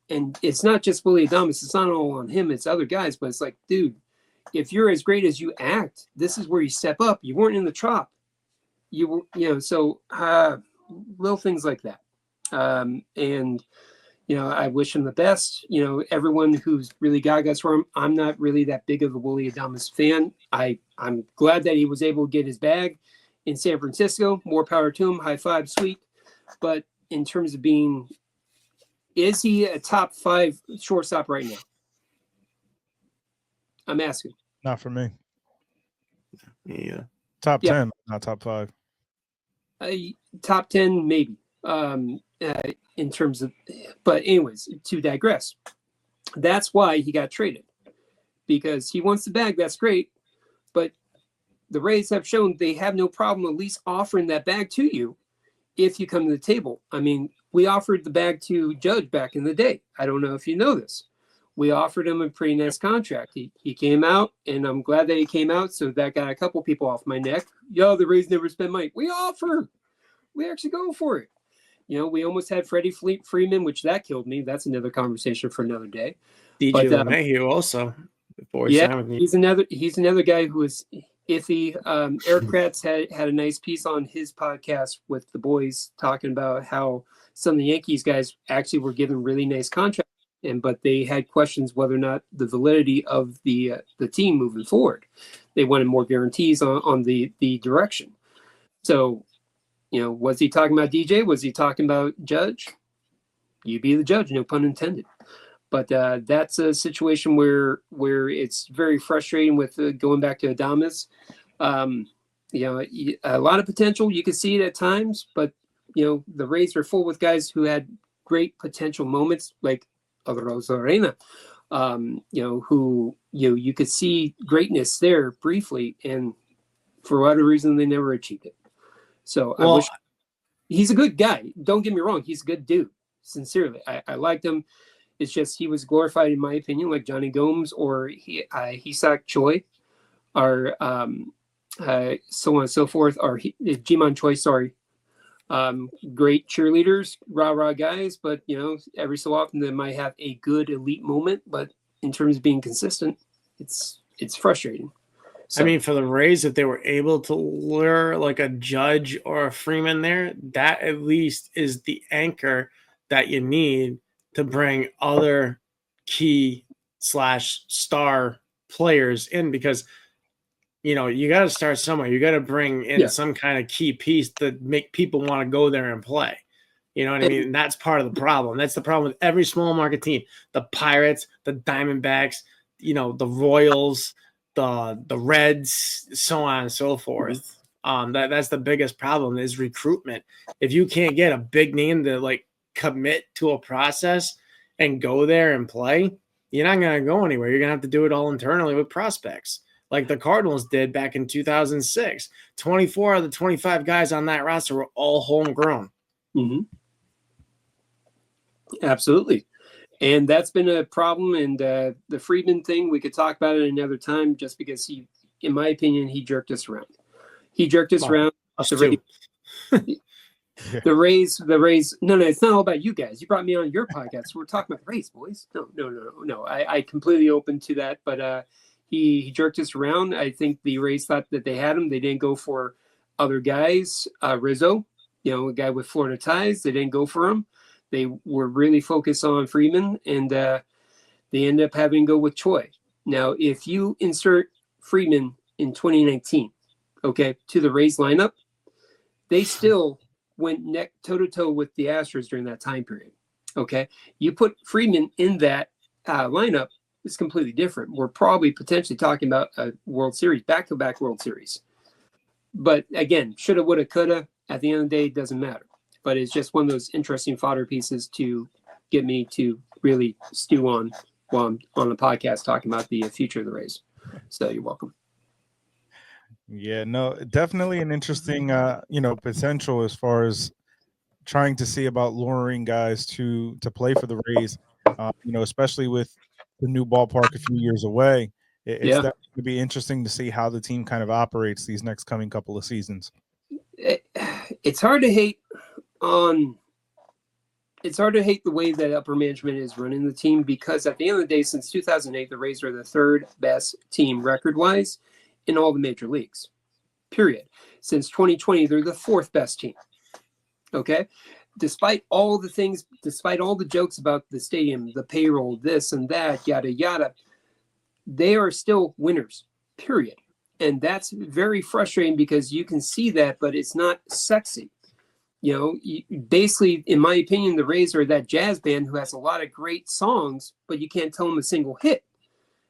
E: And it's not just Willy Adames. It's not all on him. It's other guys. But it's like, dude, if you're as great as you act, this is where you step up. You weren't in the trop. You were, so little things like that. And I wish him the best. Everyone who's really gagas for him. I'm not really that big of a Willy Adames fan. I'm glad that he was able to get his bag in San Francisco. More power to him. High five, sweet. But in terms of is he a top 5 shortstop right now? I'm asking.
D: Not for me.
F: Yeah.
D: Top 10, not top 5.
E: Top 10, maybe. In terms of, but anyways, to digress, that's why he got traded, because he wants the bag. That's great, but the Rays have shown they have no problem at least offering that bag to you if you come to the table. I mean, we offered the bag to Judge back in the day. I don't know if you know this. We offered him a pretty nice contract. He came out, and I'm glad that he came out, so that got a couple people off my neck. Yo, the Rays never spend money. We offer. We actually go for it. We almost had Freddie Freeman, which that killed me. That's another conversation for another day.
F: DJ LeMahieu also.
E: He's another guy who is iffy. Eric Kratz had a nice piece on his podcast with the boys talking about how some of the Yankees guys actually were given really nice contracts, but they had questions whether or not the validity of the team moving forward. They wanted more guarantees on the direction. So, was he talking about DJ? Was he talking about Judge? You be the judge, no pun intended. But that's a situation where it's very frustrating with going back to Adames. A lot of potential. You can see it at times, but the Rays are full with guys who had great potential moments like Rosarena, who you could see greatness there briefly, and for whatever reason they never achieved it. So I wish. He's a good guy. Don't get me wrong. He's a good dude. Sincerely, I liked him. It's just he was glorified, in my opinion, like Johnny Gomes or Hisak Choi, or so on and so forth, or Jimon Choi. Sorry, great cheerleaders, rah guys. But every so often they might have a good elite moment. But in terms of being consistent, it's frustrating. So,
F: I mean, for the Rays, if they were able to lure like a Judge or a Freeman there, that at least is the anchor that you need to bring other key / star players in, because you got to start somewhere. You got to bring in some kind of key piece to make people want to go there and play. You know what I mean? And that's part of the problem. That's the problem with every small market team. The Pirates, the Diamondbacks, the Royals, the Reds, so on and so forth. That's the biggest problem is recruitment. If you can't get a big name to like commit to a process and go there and play, you're not going to go anywhere. You're going to have to do it all internally with prospects, like the Cardinals did back in 2006. 24 of the 25 guys on that roster were all homegrown.
E: Mm-hmm. Absolutely. And that's been a problem. And the Friedman thing, we could talk about it another time, just because he, in my opinion, he jerked us around. He jerked us around. The Rays. No, it's not all about you guys. You brought me on your podcast. So we're talking about the Rays, boys. No. I completely open to that. But he jerked us around. I think the Rays thought that they had him. They didn't go for other guys. Rizzo, a guy with Florida ties. They didn't go for him. They were really focused on Freeman, and they ended up having to go with Choi. Now, if you insert Freeman in 2019, to the Rays lineup, they still went toe-to-toe with the Astros during that time period. You put Freeman in that lineup, it's completely different. We're probably potentially talking about a World Series, back-to-back World Series. But again, shoulda, woulda, coulda. At the end of the day, it doesn't matter. But it's just one of those interesting fodder pieces to get me to really stew on while I'm on the podcast talking about the future of the Rays. So you're welcome.
D: Yeah, no, definitely an interesting, potential as far as trying to see about luring guys to play for the Rays, especially with the new ballpark a few years away. It's definitely going to be interesting to see how the team kind of operates these next coming couple of seasons.
E: It's hard to hate the way that upper management is running the team, because at the end of the day, since 2008, the Rays are the third best team record-wise in all the major leagues, period. Since 2020, they're the fourth best team. Despite all the things, despite all the jokes about the stadium, the payroll, this and that, yada, yada, they are still winners, period. And that's very frustrating, because you can see that, but it's not sexy. Basically, in my opinion, the Rays are that jazz band who has a lot of great songs, but you can't tell them a single hit.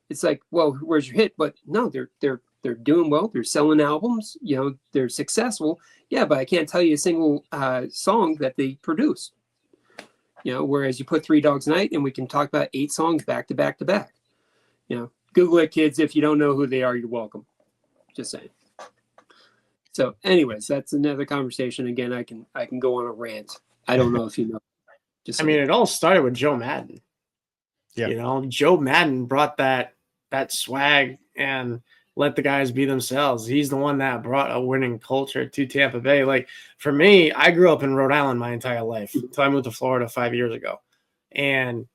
E: It's like, well, where's your hit? But no, they're doing well. They're selling albums. They're successful. Yeah, but I can't tell you a single song that they produce. Whereas you put Three Dogs Night, and we can talk about 8 songs back to back to back. Google it, kids. If you don't know who they are, you're welcome. Just saying. So, anyways, that's another conversation. Again, I can go on a rant. I don't know if you know.
F: It all started with Joe Madden. Yeah. Joe Madden brought that swag and let the guys be themselves. He's the one that brought a winning culture to Tampa Bay. Like, for me, I grew up in Rhode Island my entire life until I moved to Florida 5 years ago. And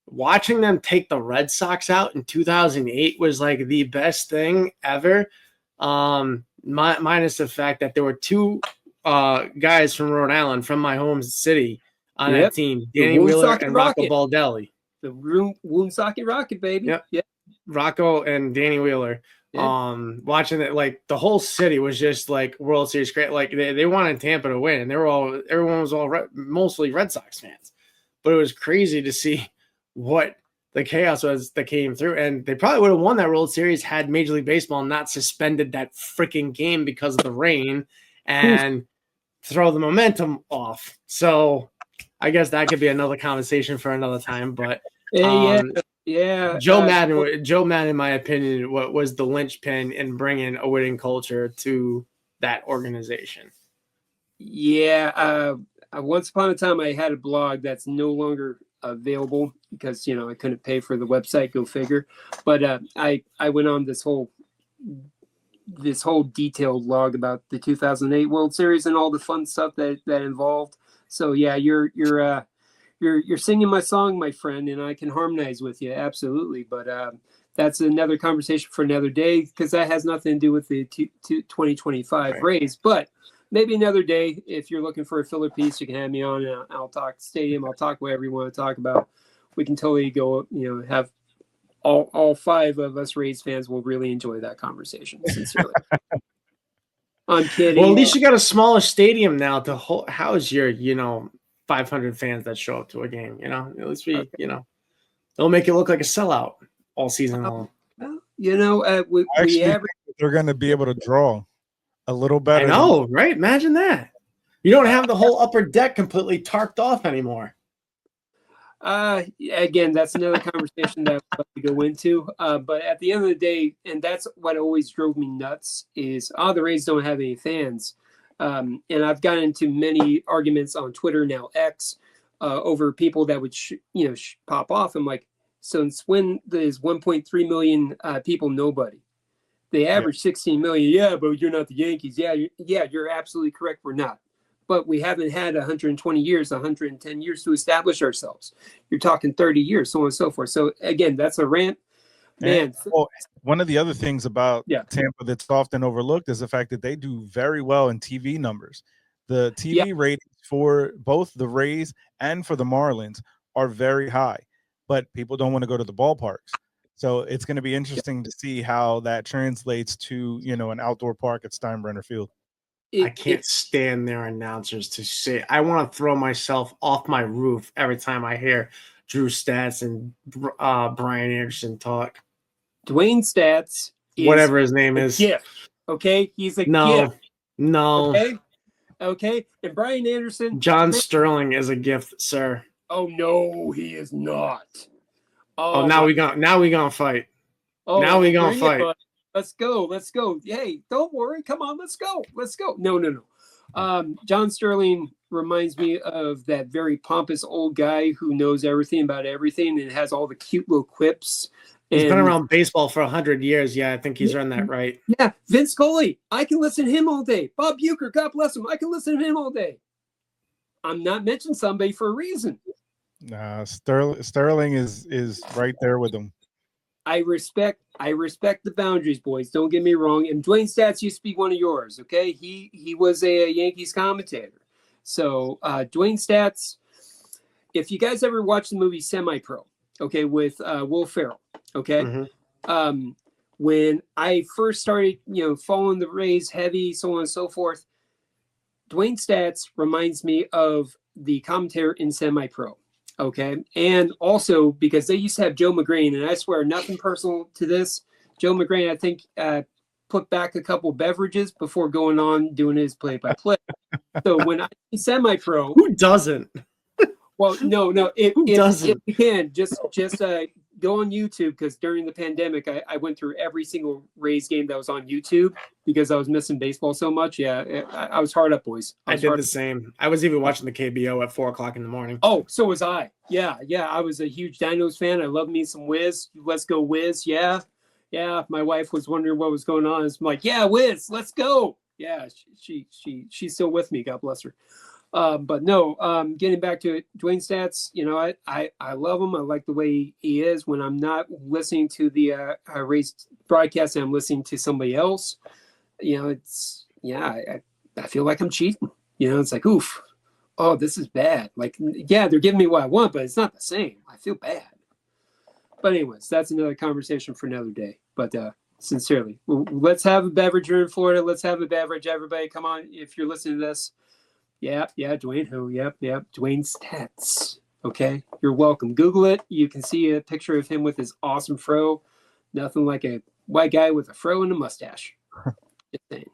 F: watching them take the Red Sox out in 2008 was like the best thing ever. Minus the fact that there were 2 guys from Rhode Island, from my home city, on that team, Danny Wheeler and Rocco Baldelli.
E: The Woonsocket Rocket, baby.
F: Yep. Rocco and Danny Wheeler. Yeah. Watching it, like the whole city was just like World Series great. Like they wanted Tampa to win, and everyone was mostly Red Sox fans. But it was crazy to see what the chaos was that came through, and they probably would have won that World Series had Major League Baseball not suspended that freaking game because of the rain and throw the momentum off. So I guess that could be another conversation for another time. But
E: yeah.
F: Joe Madden, in my opinion, was the linchpin in bringing a winning culture to that organization.
E: Yeah. Once upon a time, I had a blog that's no longer available because I couldn't pay for the website. Go figure. But I went on this whole detailed log about the 2008 World Series and all the fun stuff that involved. So yeah, you're singing my song, my friend, and I can harmonize with you absolutely. But that's another conversation for another day because that has nothing to do with the 2025 Rays. But maybe another day, if you're looking for a filler piece, you can have me on. And I'll talk stadium. I'll talk whatever you want to talk about. We can totally go. Have all five of us Rays fans will really enjoy that conversation. Sincerely, I'm kidding.
F: Well, at least you got a smaller stadium now to house your 500 fans that show up to a game. At least they'll make it look like a sellout all season long.
D: They're going to be able to draw a little better.
F: I know, right? Imagine that. You don't have the whole upper deck completely tarped off anymore.
E: Again, that's another conversation that I'd like to go into. But at the end of the day, and that's what always drove me nuts, is the Rays don't have any fans. And I've gotten into many arguments on Twitter, now X, over people that would pop off. I'm like, since when there's 1.3 million people, nobody. They average 16 million. Yeah, but you're not the Yankees. Yeah, you're absolutely correct. We're not. But we haven't had 120 years, 110 years to establish ourselves. You're talking 30 years, so on and so forth. So, again, that's a rant. Man.
D: One of the other things about Tampa that's often overlooked is the fact that they do very well in TV numbers. The TV ratings for both the Rays and for the Marlins are very high, but people don't want to go to the ballparks. So it's going to be interesting to see how that translates to, an outdoor park at Steinbrenner Field.
F: I can't stand their announcers to say. I want to throw myself off my roof every time I hear Drew Stats and Brian Anderson talk.
E: Dwayne Stats,
F: whatever his name is,
E: gift. Okay, he's a gift.
F: No.
E: Okay. And Brian Anderson,
F: John Sterling is a gift, sir.
E: Oh no, he is not.
F: Oh, now we gonna fight.
E: Oh,
F: now we gonna fight.
E: Let's go. Hey, don't worry. Come on, let's go. No. John Sterling reminds me of that very pompous old guy who knows everything about everything and has all the cute little quips.
F: He's been around baseball for 100 years. Yeah, I think he's earned that right.
E: Yeah, Vince Scully. I can listen to him all day. Bob Uecker, God bless him. I can listen to him all day. I'm not mentioning somebody for a reason.
D: Nah, Sterling is right there with him.
E: I respect the boundaries, boys. Don't get me wrong. And Dwayne Stats used to be one of yours, okay? He was a Yankees commentator. So Dwayne Stats, if you guys ever watched the movie Semi-Pro, okay, with Will Ferrell, okay? Mm-hmm. When I first started, following the Rays heavy, so on and so forth, Dwayne Stats reminds me of the commentator in Semi-Pro. Okay. And also because they used to have Joe McGrain, and I swear nothing personal to this. Joe McGrain, I think, put back a couple beverages before going on doing his play-by-play. So when I Semi-Pro,
F: who doesn't?
E: Well, no. If you can just go on YouTube, because during the pandemic, I went through every single Rays game that was on YouTube because I was missing baseball so much. Yeah, I was hard up, boys.
F: I did the same. I was even watching the KBO at 4:00 in the morning.
E: Oh, so was I. Yeah. I was a huge Dinos fan. I love me some Wiz. Let's go Wiz. Yeah. My wife was wondering what was going on. I was like, yeah, Wiz, let's go. Yeah, she's still with me. God bless her. But no, getting back to it, Dwayne Stats, I love him. I like the way he is. When I'm not listening to the Rays broadcast and I'm listening to somebody else, I feel like I'm cheating. It's like, oof, oh, this is bad. Like, yeah, they're giving me what I want, but it's not the same. I feel bad. But anyways, that's another conversation for another day. But sincerely, let's have a beverage. You're in Florida. Let's have a beverage, everybody. Come on, if you're listening to this. Yeah, Dwayne who? Yep. Dwayne Stats. Okay, you're welcome. Google it. You can see a picture of him with his awesome fro. Nothing like a white guy with a fro and a mustache. Just saying.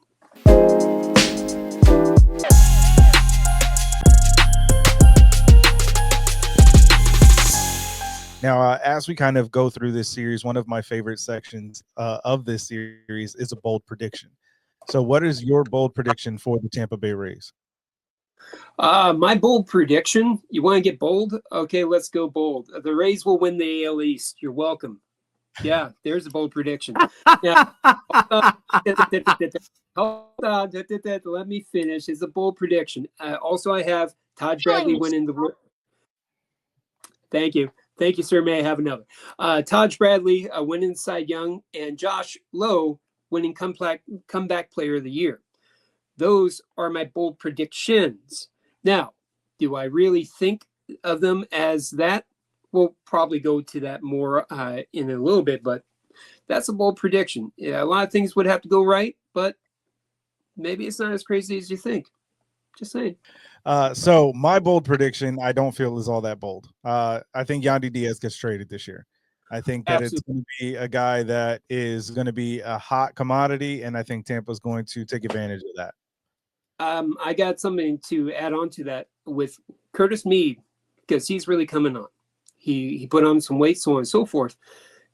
D: Now, as we kind of go through this series, one of my favorite sections of this series is a bold prediction. So what is your bold prediction for the Tampa Bay Rays?
E: My bold prediction, you want to get bold? Okay, let's go bold. The Rays will win the AL East. You're welcome. Yeah, there's a bold prediction. Yeah. Hold on. Let me finish. It's a bold prediction. Also, I have Todd Bradley winning the. Thank you. Thank you, sir. May I have another? Todd Bradley winning Cy Young, and Josh Lowe winning comeback player of the year. Those are my bold predictions. Now, do I really think of them as that? We'll probably go to that more in a little bit, but that's a bold prediction. Yeah, a lot of things would have to go right, but maybe it's not as crazy as you think. Just saying.
D: So my bold prediction, I don't feel is all that bold. I think Yandy Diaz gets traded this year. I think that It's going to be a guy that is going to be a hot commodity, and I think Tampa's going to take advantage of that.
E: I got something to add on to that with Curtis Mead, because he's really coming on. He put on some weight, so on and so forth.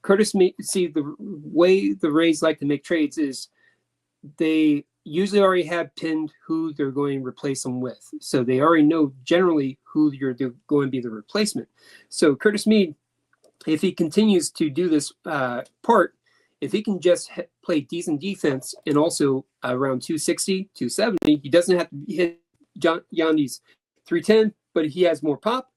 E: Curtis Mead, see, the way the Rays like to make trades is they usually already have pinned who they're going to replace them with. So they already know generally who you're going to be the replacement. So Curtis Mead, if he continues to do this part, if he can just play decent defense and also around 260, 270, he doesn't have to hit Yandy's 310, but he has more pop.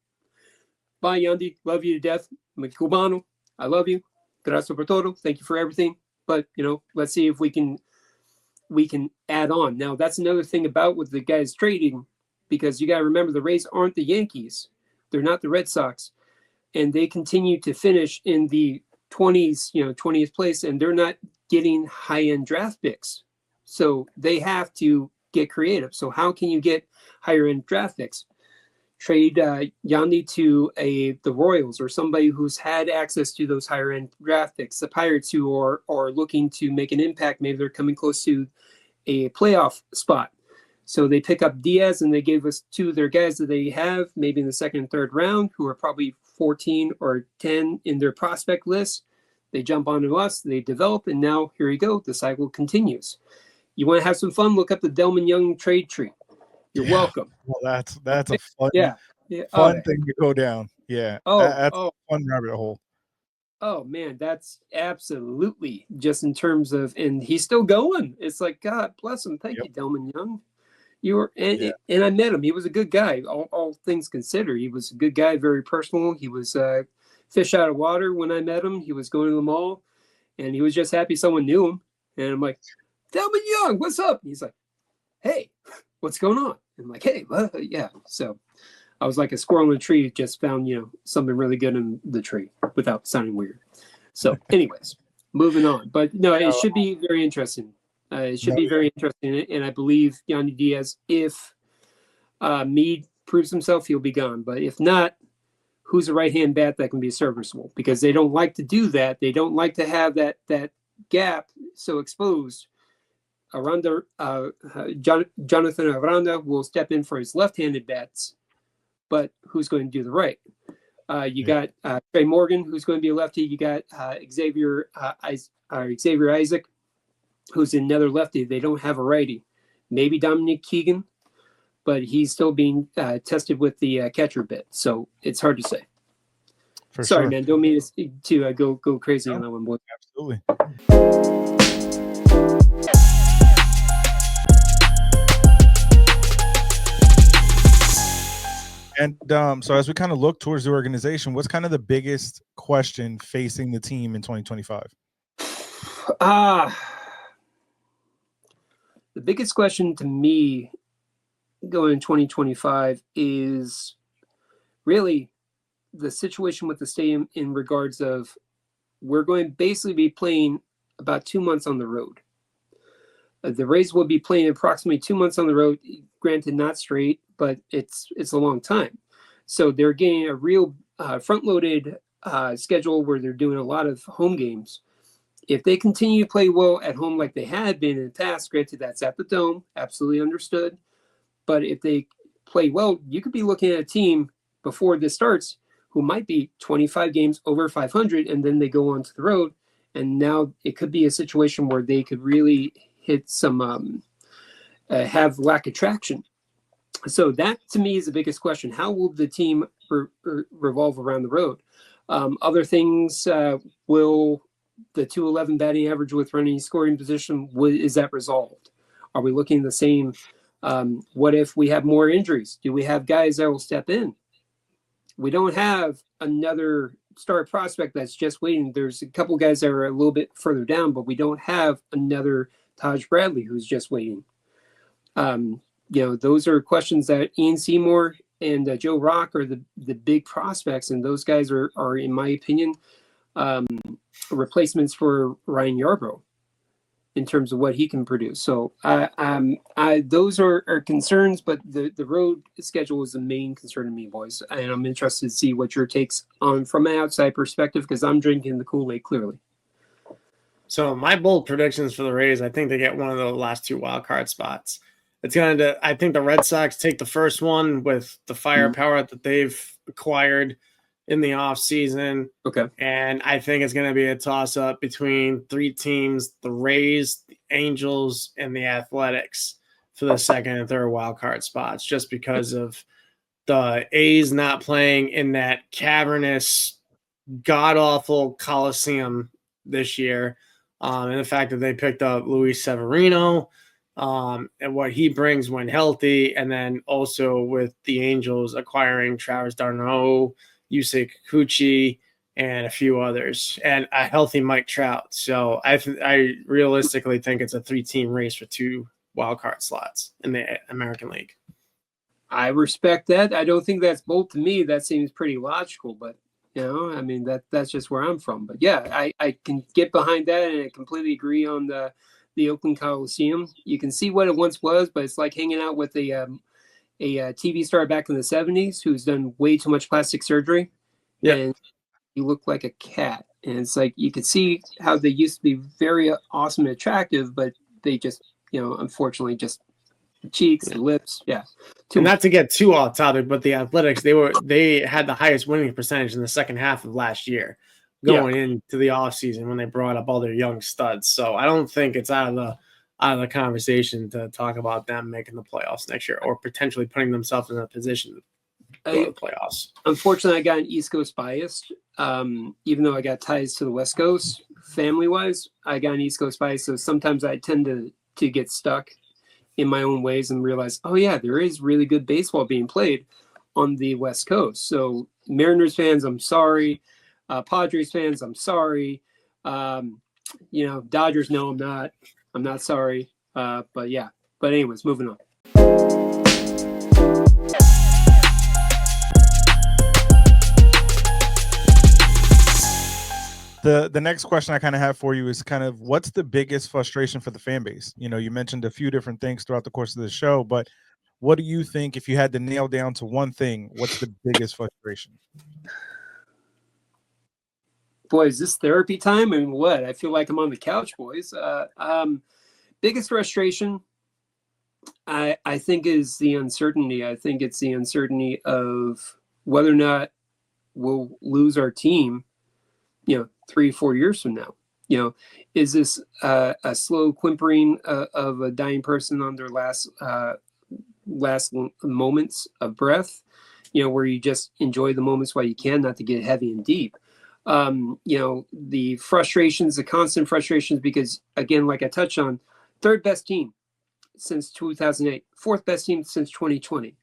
E: Bye, Yandy. Love you to death. Cubano. I love you. Gracias por todo. Thank you for everything. But, let's see if we can add on. Now, that's another thing about with the guys trading, because you got to remember the Rays aren't the Yankees. They're not the Red Sox. And they continue to finish in the 20s, 20th place, and they're not getting high-end draft picks. So they have to get creative. So how can you get higher-end draft picks? Trade Yandy to the Royals or somebody who's had access to those higher-end draft picks. The Pirates who are looking to make an impact. Maybe they're coming close to a playoff spot. So they pick up Diaz, and they gave us two of their guys that they have, maybe in the second and third round, who are probably 14 or 10 in their prospect list. They jump onto us, they develop, and now here you go. The cycle continues. You want to have some fun? Look up the Delman Young trade tree. You're welcome.
D: Well, that's a fun,
E: fun
D: thing to go down. Yeah. That's a fun rabbit hole.
E: Oh man, that's absolutely just in terms of, and he's still going. It's like, God bless him. Thank you, Delman Young. And I met him. He was a good guy. All things considered, he was a good guy. Very personal. He was fish out of water when I met him. He was going to the mall, and he was just happy someone knew him. And I'm like, Delman Young, what's up? And he's like, hey, what's going on? And I'm like, hey, yeah. So I was like a squirrel in a tree, just found, something really good in the tree without sounding weird. So anyways, moving on. But no, it should be very interesting. It should be very interesting. And I believe Yandy Diaz, if Mead proves himself, he'll be gone. But if not, who's a right-hand bat that can be serviceable? Because they don't like to do that. They don't like to have that gap so exposed. Jonathan Aranda will step in for his left-handed bats, but who's going to do the right? You got Trey Morgan, who's going to be a lefty. You got Xavier Isaac, who's another lefty. They don't have a righty. Maybe Dominic Keegan, but he's still being tested with the catcher bit. So it's hard to say. Sorry, man. Don't mean to go crazy on that one, boy.
D: Absolutely. And so as we kind of look towards the organization, what's kind of the biggest question facing the team in 2025?
E: The biggest question to me going in 2025 is really the situation with the stadium in regards of we're going to basically be playing about 2 months on the road. The Rays will be playing approximately 2 months on the road, granted not straight, but it's a long time. So they're getting a real front-loaded schedule where they're doing a lot of home games. If they continue to play well at home like they had been in the past, granted that's at the Dome, absolutely understood. But if they play well, you could be looking at a team before this starts who might be 25 games over 500, and then they go onto the road. And now it could be a situation where they could really hit some, have lack of traction. So that to me is the biggest question. How will the team revolve around the road? Other things, will the 211 batting average with running scoring position, is that resolved? Are we looking the same? What if we have more injuries? Do we have guys that will step in? We don't have another star prospect that's just waiting. There's a couple guys that are a little bit further down, but we don't have another Taj Bradley who's just waiting. Those are questions that Ian Seymour and Joe Rock are the big prospects, and those guys are in my opinion, replacements for Ryan Yarbrough in terms of what he can produce. So those are concerns, but the road schedule is the main concern to me, boys. And I'm interested to see what your takes on from an outside perspective, because I'm drinking the Kool-Aid clearly.
F: So my bold predictions for the Rays, I think they get one of the last 2 wild card spots. I think the Red Sox take the first one with the firepower that they've acquired in the offseason.
E: Okay.
F: And I think it's going to be a toss-up between 3 teams, the Rays, the Angels, and the Athletics for the second and third wild card spots, just because of the A's not playing in that cavernous, god-awful Coliseum this year, and the fact that they picked up Luis Severino, and what he brings when healthy, and then also with the Angels acquiring Travis d'Arnaud, Yusei Kikuchi, and a few others, and a healthy Mike Trout. So I realistically think it's a 3-team race for 2 wildcard slots in the American League.
E: I respect that. I don't think that's bold to me. That seems pretty logical, but that's just where I'm from. But yeah, I can get behind that, and I completely agree on the Oakland Coliseum. You can see what it once was, but it's like hanging out with a TV star back in the 70s who's done way too much plastic surgery.
F: Yeah.
E: And you look like a cat. And it's like, you could see how they used to be very awesome and attractive, but they just, unfortunately just the cheeks, the lips. Yeah.
F: And not to get too off topic, but the Athletics, they had the highest winning percentage in the second half of last year going into the offseason when they brought up all their young studs. So I don't think it's out of the conversation to talk about them making the playoffs next year, or potentially putting themselves in a position to go to the playoffs.
E: Unfortunately, I got an East Coast bias. Even though I got ties to the West Coast family-wise, I got an East Coast bias. So sometimes I tend to get stuck in my own ways and realize, oh yeah, there is really good baseball being played on the West Coast. So Mariners fans, I'm sorry. Padres fans, I'm sorry. Dodgers, no, I'm not sorry. But yeah. But anyways, moving on.
D: The next question I kind of have for you is kind of, what's the biggest frustration for the fan base? You mentioned a few different things throughout the course of the show, but what do you think, if you had to nail down to one thing, what's the biggest frustration?
E: Boy, is this therapy time? I mean, what? I feel like I'm on the couch, boys. Biggest frustration, I think, is the uncertainty. I think it's the uncertainty of whether or not we'll lose our team, 3 or 4 years from now. Is this a slow whimpering of a dying person on their last moments of breath, where you just enjoy the moments while you can, not to get heavy and deep. The frustrations, the constant frustrations, because again, like I touched on, 3rd best team since 2008, 4th best team since 2020.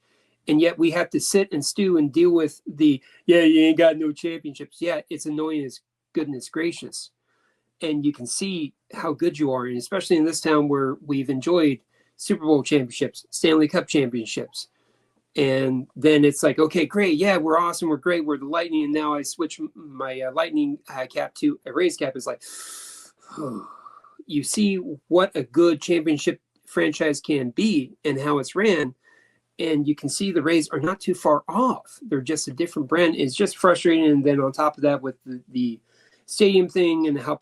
E: And yet we have to sit and stew and deal with you ain't got no championships. Yeah, it's annoying as goodness gracious. And you can see how good you are. And especially in this town where we've enjoyed Super Bowl championships, Stanley Cup championships. And then it's like, okay, great. Yeah, we're awesome. We're great. We're the Lightning. And now I switch my Lightning cap to a Rays cap. It's like, you see what a good championship franchise can be and how it's ran. And you can see the Rays are not too far off. They're just a different brand. It's just frustrating. And then on top of that, with the stadium thing and how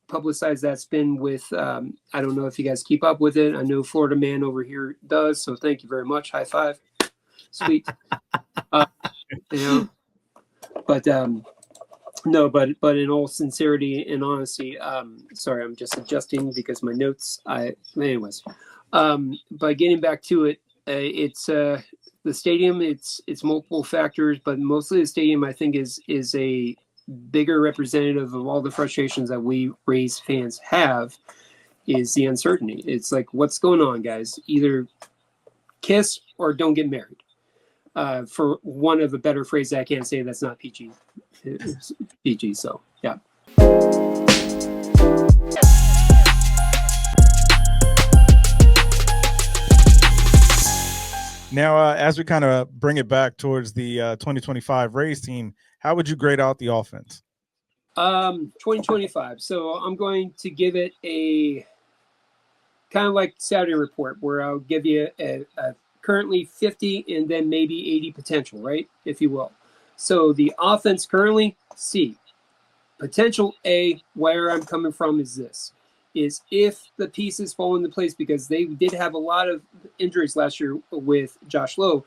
E: publicized that's been with, I don't know if you guys keep up with it. I know Florida man over here does. So thank you very much. High five. Sweet. But no, but in all sincerity and honesty, sorry, I'm just adjusting because my notes. Anyways, but getting back to it, it's the stadium. It's multiple factors, but mostly the stadium, I think, is a bigger representative of all the frustrations that we Rays fans have. Is the uncertainty. It's like, what's going on, guys? Either kiss or don't get married. For one of the better phrases I can't say that's not PG. It's PG, so yeah.
D: Now, as we kind of bring it back towards the 2025 Rays team, how would you grade out the offense?
E: 2025. So I'm going to give it a kind of like Saturday report, where I'll give you a currently 50 and then maybe 80 potential, right? If you will. So the offense currently, C. Potential A, where I'm coming from is this. Is if the pieces fall into place, because they did have a lot of injuries last year with Josh Lowe,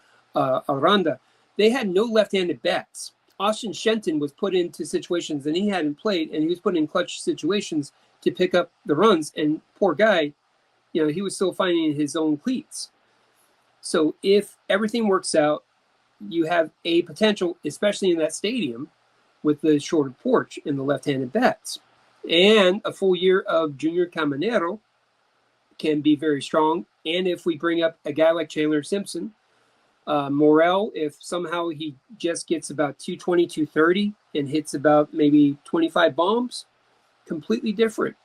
E: Aranda. They had no left-handed bats. Austin Shenton was put into situations and he hadn't played, and he was put in clutch situations to pick up the runs. And poor guy, he was still finding his own cleats. So if everything works out, you have a potential, especially in that stadium, with the shorter porch and the left-handed bats. And a full year of Junior Caminero can be very strong. And if we bring up a guy like Chandler Simpson, Morel, if somehow he just gets about 220, 230 and hits about maybe 25 bombs, completely different.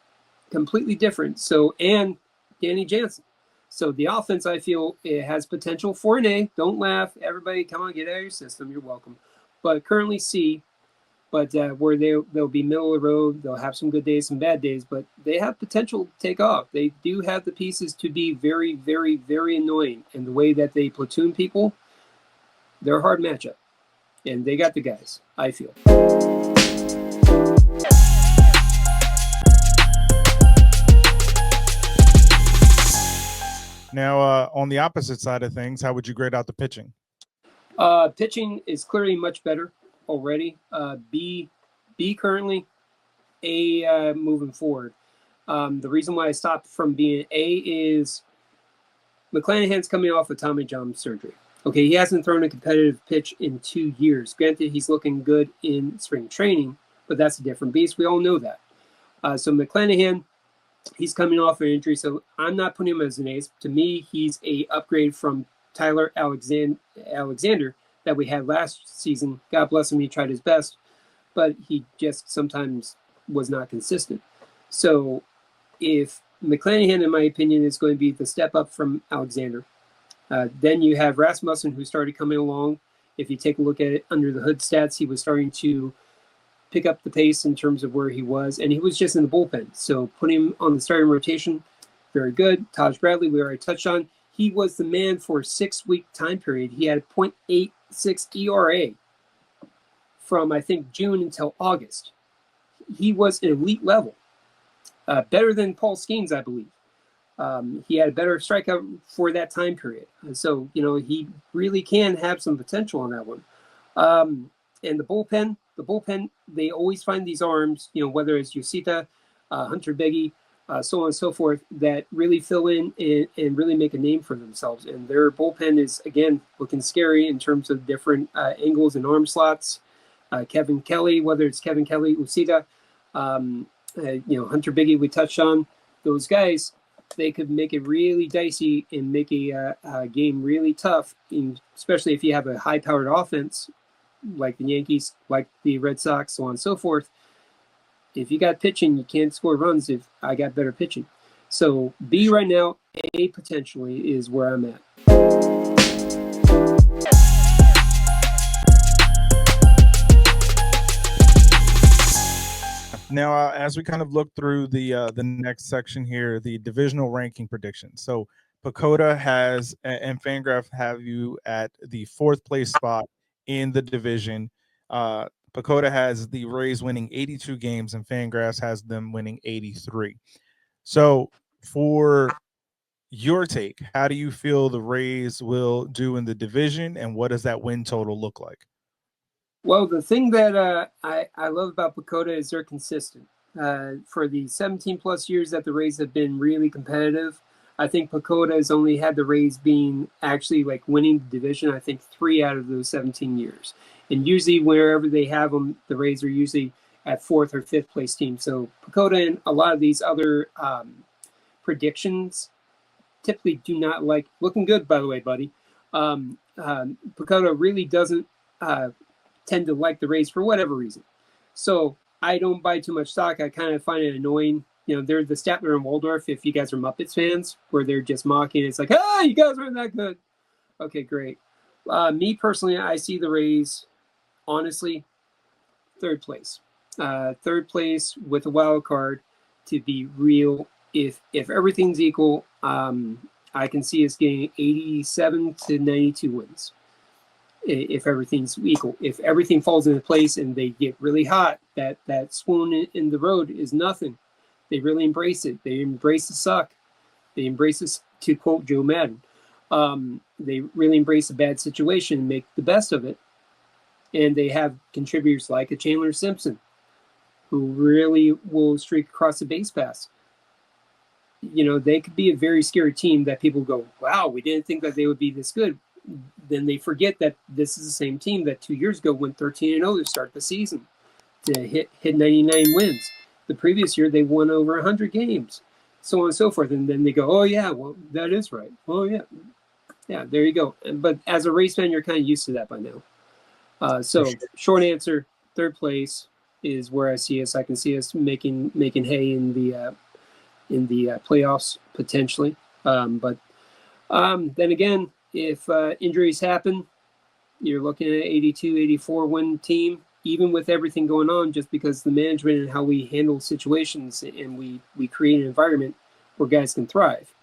E: So, and Danny Jansen. So the offense, I feel, it has potential for an A. Don't laugh. Everybody, come on, get out of your system. You're welcome. But currently C, but where they'll be middle of the road. They'll have some good days, some bad days, but they have potential to take off. They do have the pieces to be very, very, very annoying. And the way that they platoon people, they're a hard matchup. And they got the guys, I feel.
D: Now, on the opposite side of things, how would you grade out the pitching?
E: Pitching is clearly much better already. B currently, A moving forward. The reason why I stopped from being A is McClanahan's coming off of Tommy John surgery. Okay, he hasn't thrown a competitive pitch in 2 years. Granted, he's looking good in spring training, but that's a different beast. We all know that. So McClanahan, he's coming off an injury, so I'm not putting him as an ace. To me, he's a upgrade from Tyler Alexander that we had last season. God bless him, he tried his best, but he just sometimes was not consistent. So if McClanahan, in my opinion, is going to be the step up from Alexander, then you have Rasmussen, who started coming along. If you take a look at it under the hood stats, he was starting to pick up the pace in terms of where he was, and he was just in the bullpen. So putting him on the starting rotation, very good. Taj Bradley, we already touched on. He was the man for a 6-week time period. He had a .86 ERA from, I think, June until August. He was an elite level, better than Paul Skeens, I believe. He had a better strikeout for that time period. So, he really can have some potential on that one. And the bullpen, they always find these arms, whether it's Yosita, Hunter Biggie, so on and so forth, that really fill in and really make a name for themselves. And their bullpen is, again, looking scary in terms of different angles and arm slots. Kevin Kelly, whether it's Kevin Kelly, Yosita, Hunter Biggie, we touched on. Those guys, they could make it really dicey and make a game really tough, especially if you have a high-powered offense like the Yankees, like the Red Sox, so on and so forth. If you got pitching, you can't score runs if I got better pitching. So B right now, A potentially is where I'm at.
D: Now, as we kind of look through the next section here, the divisional ranking predictions. So Pacoda has and Fangraph have you at the 4th place spot in the division. Pacoda has the Rays winning 82 games and Fangraphs has them winning 83. So for your take, how do you feel the Rays will do in the division, and what does that win total look like?
E: Well, the thing that I love about Pacoda is they're consistent. For the 17 plus years that the Rays have been really competitive, I think Pacoda has only had the Rays being actually like winning the division, I think 3 out of those 17 years. And usually wherever they have them, the Rays are usually at 4th or 5th place team. So Pacoda and a lot of these other predictions typically do not like looking good, by the way, buddy. Pacoda really doesn't tend to like the Rays for whatever reason. So I don't buy too much stock. I kind of find it annoying. You know, they're the Statler and Waldorf, if you guys are Muppets fans, where they're just mocking. It's like, you guys aren't that good. Okay, great. Me personally, I see the Rays, honestly, 3rd place. 3rd place with a wild card to be real. If everything's equal, I can see us getting 87 to 92 wins. If everything's equal, if everything falls into place and they get really hot, that swoon in the road is nothing. They really embrace it. They embrace the suck. They embrace this, to quote Joe Madden. They really embrace a bad situation and make the best of it. And they have contributors like a Chandler Simpson, who really will streak across the base pass. You know, they could be a very scary team that people go, wow, we didn't think that they would be this good. Then they forget that this is the same team that 2 years ago went 13-0 to start the season, to hit 99 wins. The previous year, they won over 100 games, so on and so forth. And then they go, oh, yeah, well, that is right. Oh, yeah. Yeah, there you go. But as a Rays fan, you're kind of used to that by now. So short answer, 3rd place is where I see us. I can see us making hay in the playoffs potentially. But then again, if injuries happen, you're looking at an 82, 84 win team, even with everything going on, just because the management and how we handle situations and we create an environment where guys can thrive.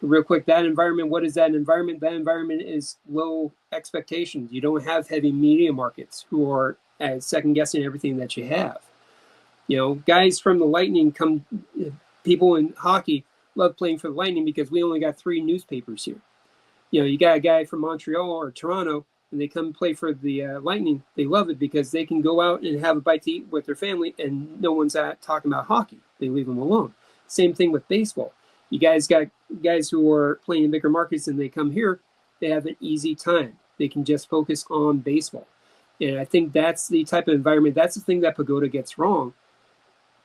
E: Real quick, that environment, what is that environment? That environment is low expectations. You don't have heavy media markets who are second guessing everything that you have. You know, guys from the Lightning people in hockey love playing for the Lightning because we only got 3 newspapers here. You know, you got a guy from Montreal or Toronto, and they come play for the Lightning. They love it because they can go out and have a bite to eat with their family, and no one's talking about hockey. They leave them alone. Same thing with baseball. You guys got guys who are playing in bigger markets, and they come here. They have an easy time. They can just focus on baseball. And I think that's the type of environment. That's the thing that Pagoda gets wrong.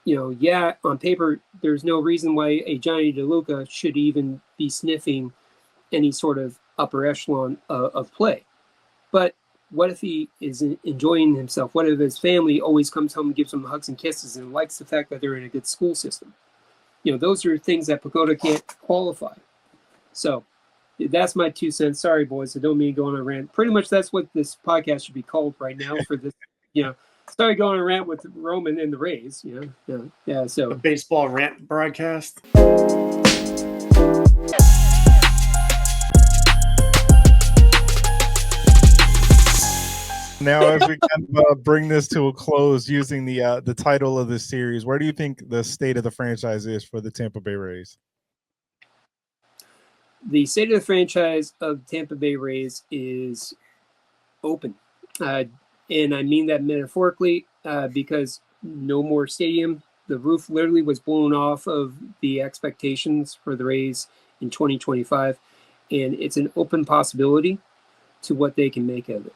E: You know, yeah, on paper, there's no reason why a Johnny DeLuca should even be sniffing any sort of upper echelon of play. But what if he is enjoying himself? What if his family always comes home and gives him hugs and kisses and likes the fact that they're in a good school system? You know, those are things that Pagoda can't qualify. So that's my 2 cents. Sorry, boys, I don't mean to go on a rant. Pretty much that's what this podcast should be called right now for this, you know. Sorry, going on a rant with Roman and the Rays, you know. Yeah. So
F: a baseball rant broadcast.
D: Now, as we kind of bring this to a close, using the title of this series, where do you think the state of the franchise is for the Tampa Bay Rays?
E: The state of the franchise of Tampa Bay Rays is open. And I mean that metaphorically because no more stadium. The roof literally was blown off of the expectations for the Rays in 2025. And it's an open possibility to what they can make of it.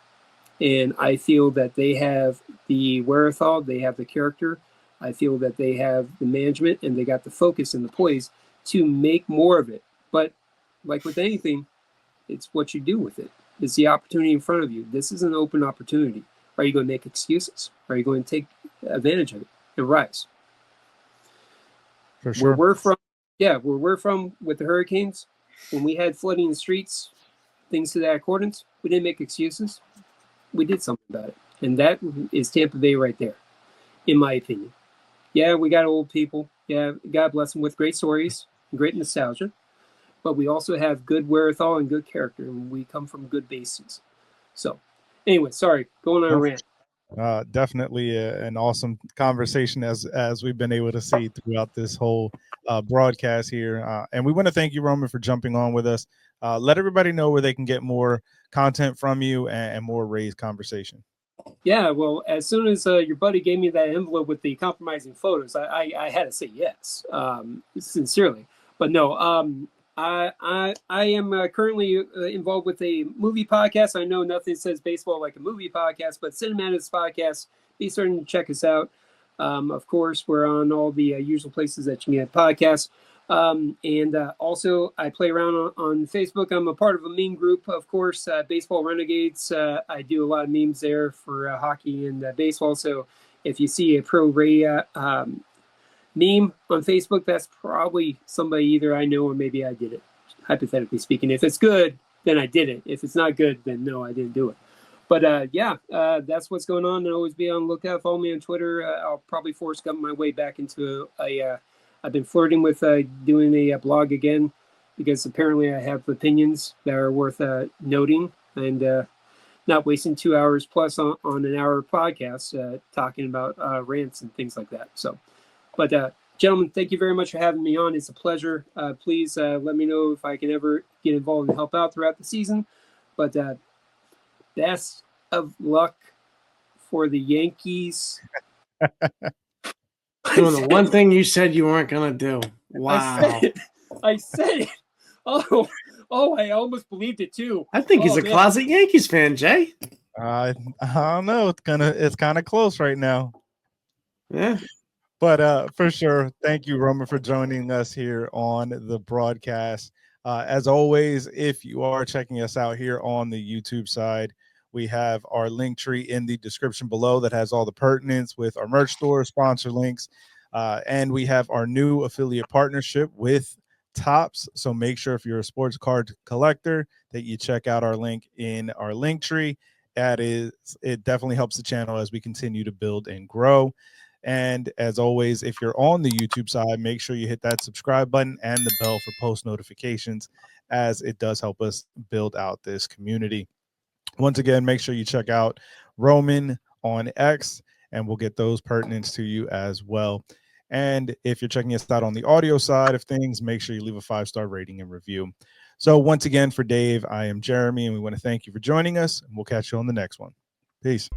E: And I feel that they have the wherewithal, they have the character. I feel that they have the management and they got the focus and the poise to make more of it. But like with anything, it's what you do with it. It's the opportunity in front of you. This is an open opportunity. Are you going to make excuses? Are you going to take advantage of it and rise?
D: For sure.
E: Where we're from with the hurricanes, when we had flooding in the streets, things to that accordance, we didn't make excuses. We did something about it. And that is Tampa Bay right there, in my opinion. Yeah, we got old people. Yeah, God bless them with great stories and great nostalgia. But we also have good wherewithal and good character, and we come from good bases. So, anyway, sorry, going on a rant.
D: Definitely an awesome conversation as we've been able to see throughout this whole broadcast here. And we want to thank you, Roman, for jumping on with us. let everybody know where they can get more content from you and more Rays conversation.
E: Yeah, well, as soon as your buddy gave me that envelope with the compromising photos, I had to say yes, sincerely. But no, I am currently involved with a movie podcast. I know nothing says baseball like a movie podcast, but Cinemadness Podcast, be certain to check us out. Of course, we're on all the usual places that you can get podcasts. And also, I play around on Facebook. I'm a part of a meme group, of course, Baseball Renegades. I do a lot of memes there for hockey and baseball. So if you see a pro Ray meme on Facebook, that's probably somebody either I know or maybe I did it, hypothetically speaking. If it's good, then I did it. If it's not good, then no, I didn't do it. But that's what's going on. And always be on the lookout. Follow me on Twitter. I'll probably force my way back into I've been flirting with doing a blog again because apparently I have opinions that are worth noting and not wasting 2 hours plus on an hour podcast talking about rants and things like that. So, but gentlemen, thank you very much for having me on. It's a pleasure. Please let me know if I can ever get involved and help out throughout the season. But best of luck for the Yankees.
F: Doing the one thing you said you weren't gonna do. Wow.
E: I said it. Oh, I almost believed it too.
F: I think he's a closet Yankees fan, Jay.
D: I don't know. It's kind of close right now.
F: Yeah.
D: But for sure, thank you, Roman, for joining us here on the broadcast. As always, if you are checking us out here on the YouTube side, we have our link tree in the description below that has all the pertinence with our merch store, sponsor links, and we have our new affiliate partnership with Topps. So make sure if you're a sports card collector that you check out our link in our link tree. It definitely helps the channel as we continue to build and grow. And as always, if you're on the YouTube side, make sure you hit that subscribe button and the bell for post notifications, as it does help us build out this community. Once again, make sure you check out Roman on X, and we'll get those pertinents to you as well. And if you're checking us out on the audio side of things, make sure you leave a 5-star rating and review. So once again, for Dave, I am Jeremy, and we want to thank you for joining us, and we'll catch you on the next one. Peace.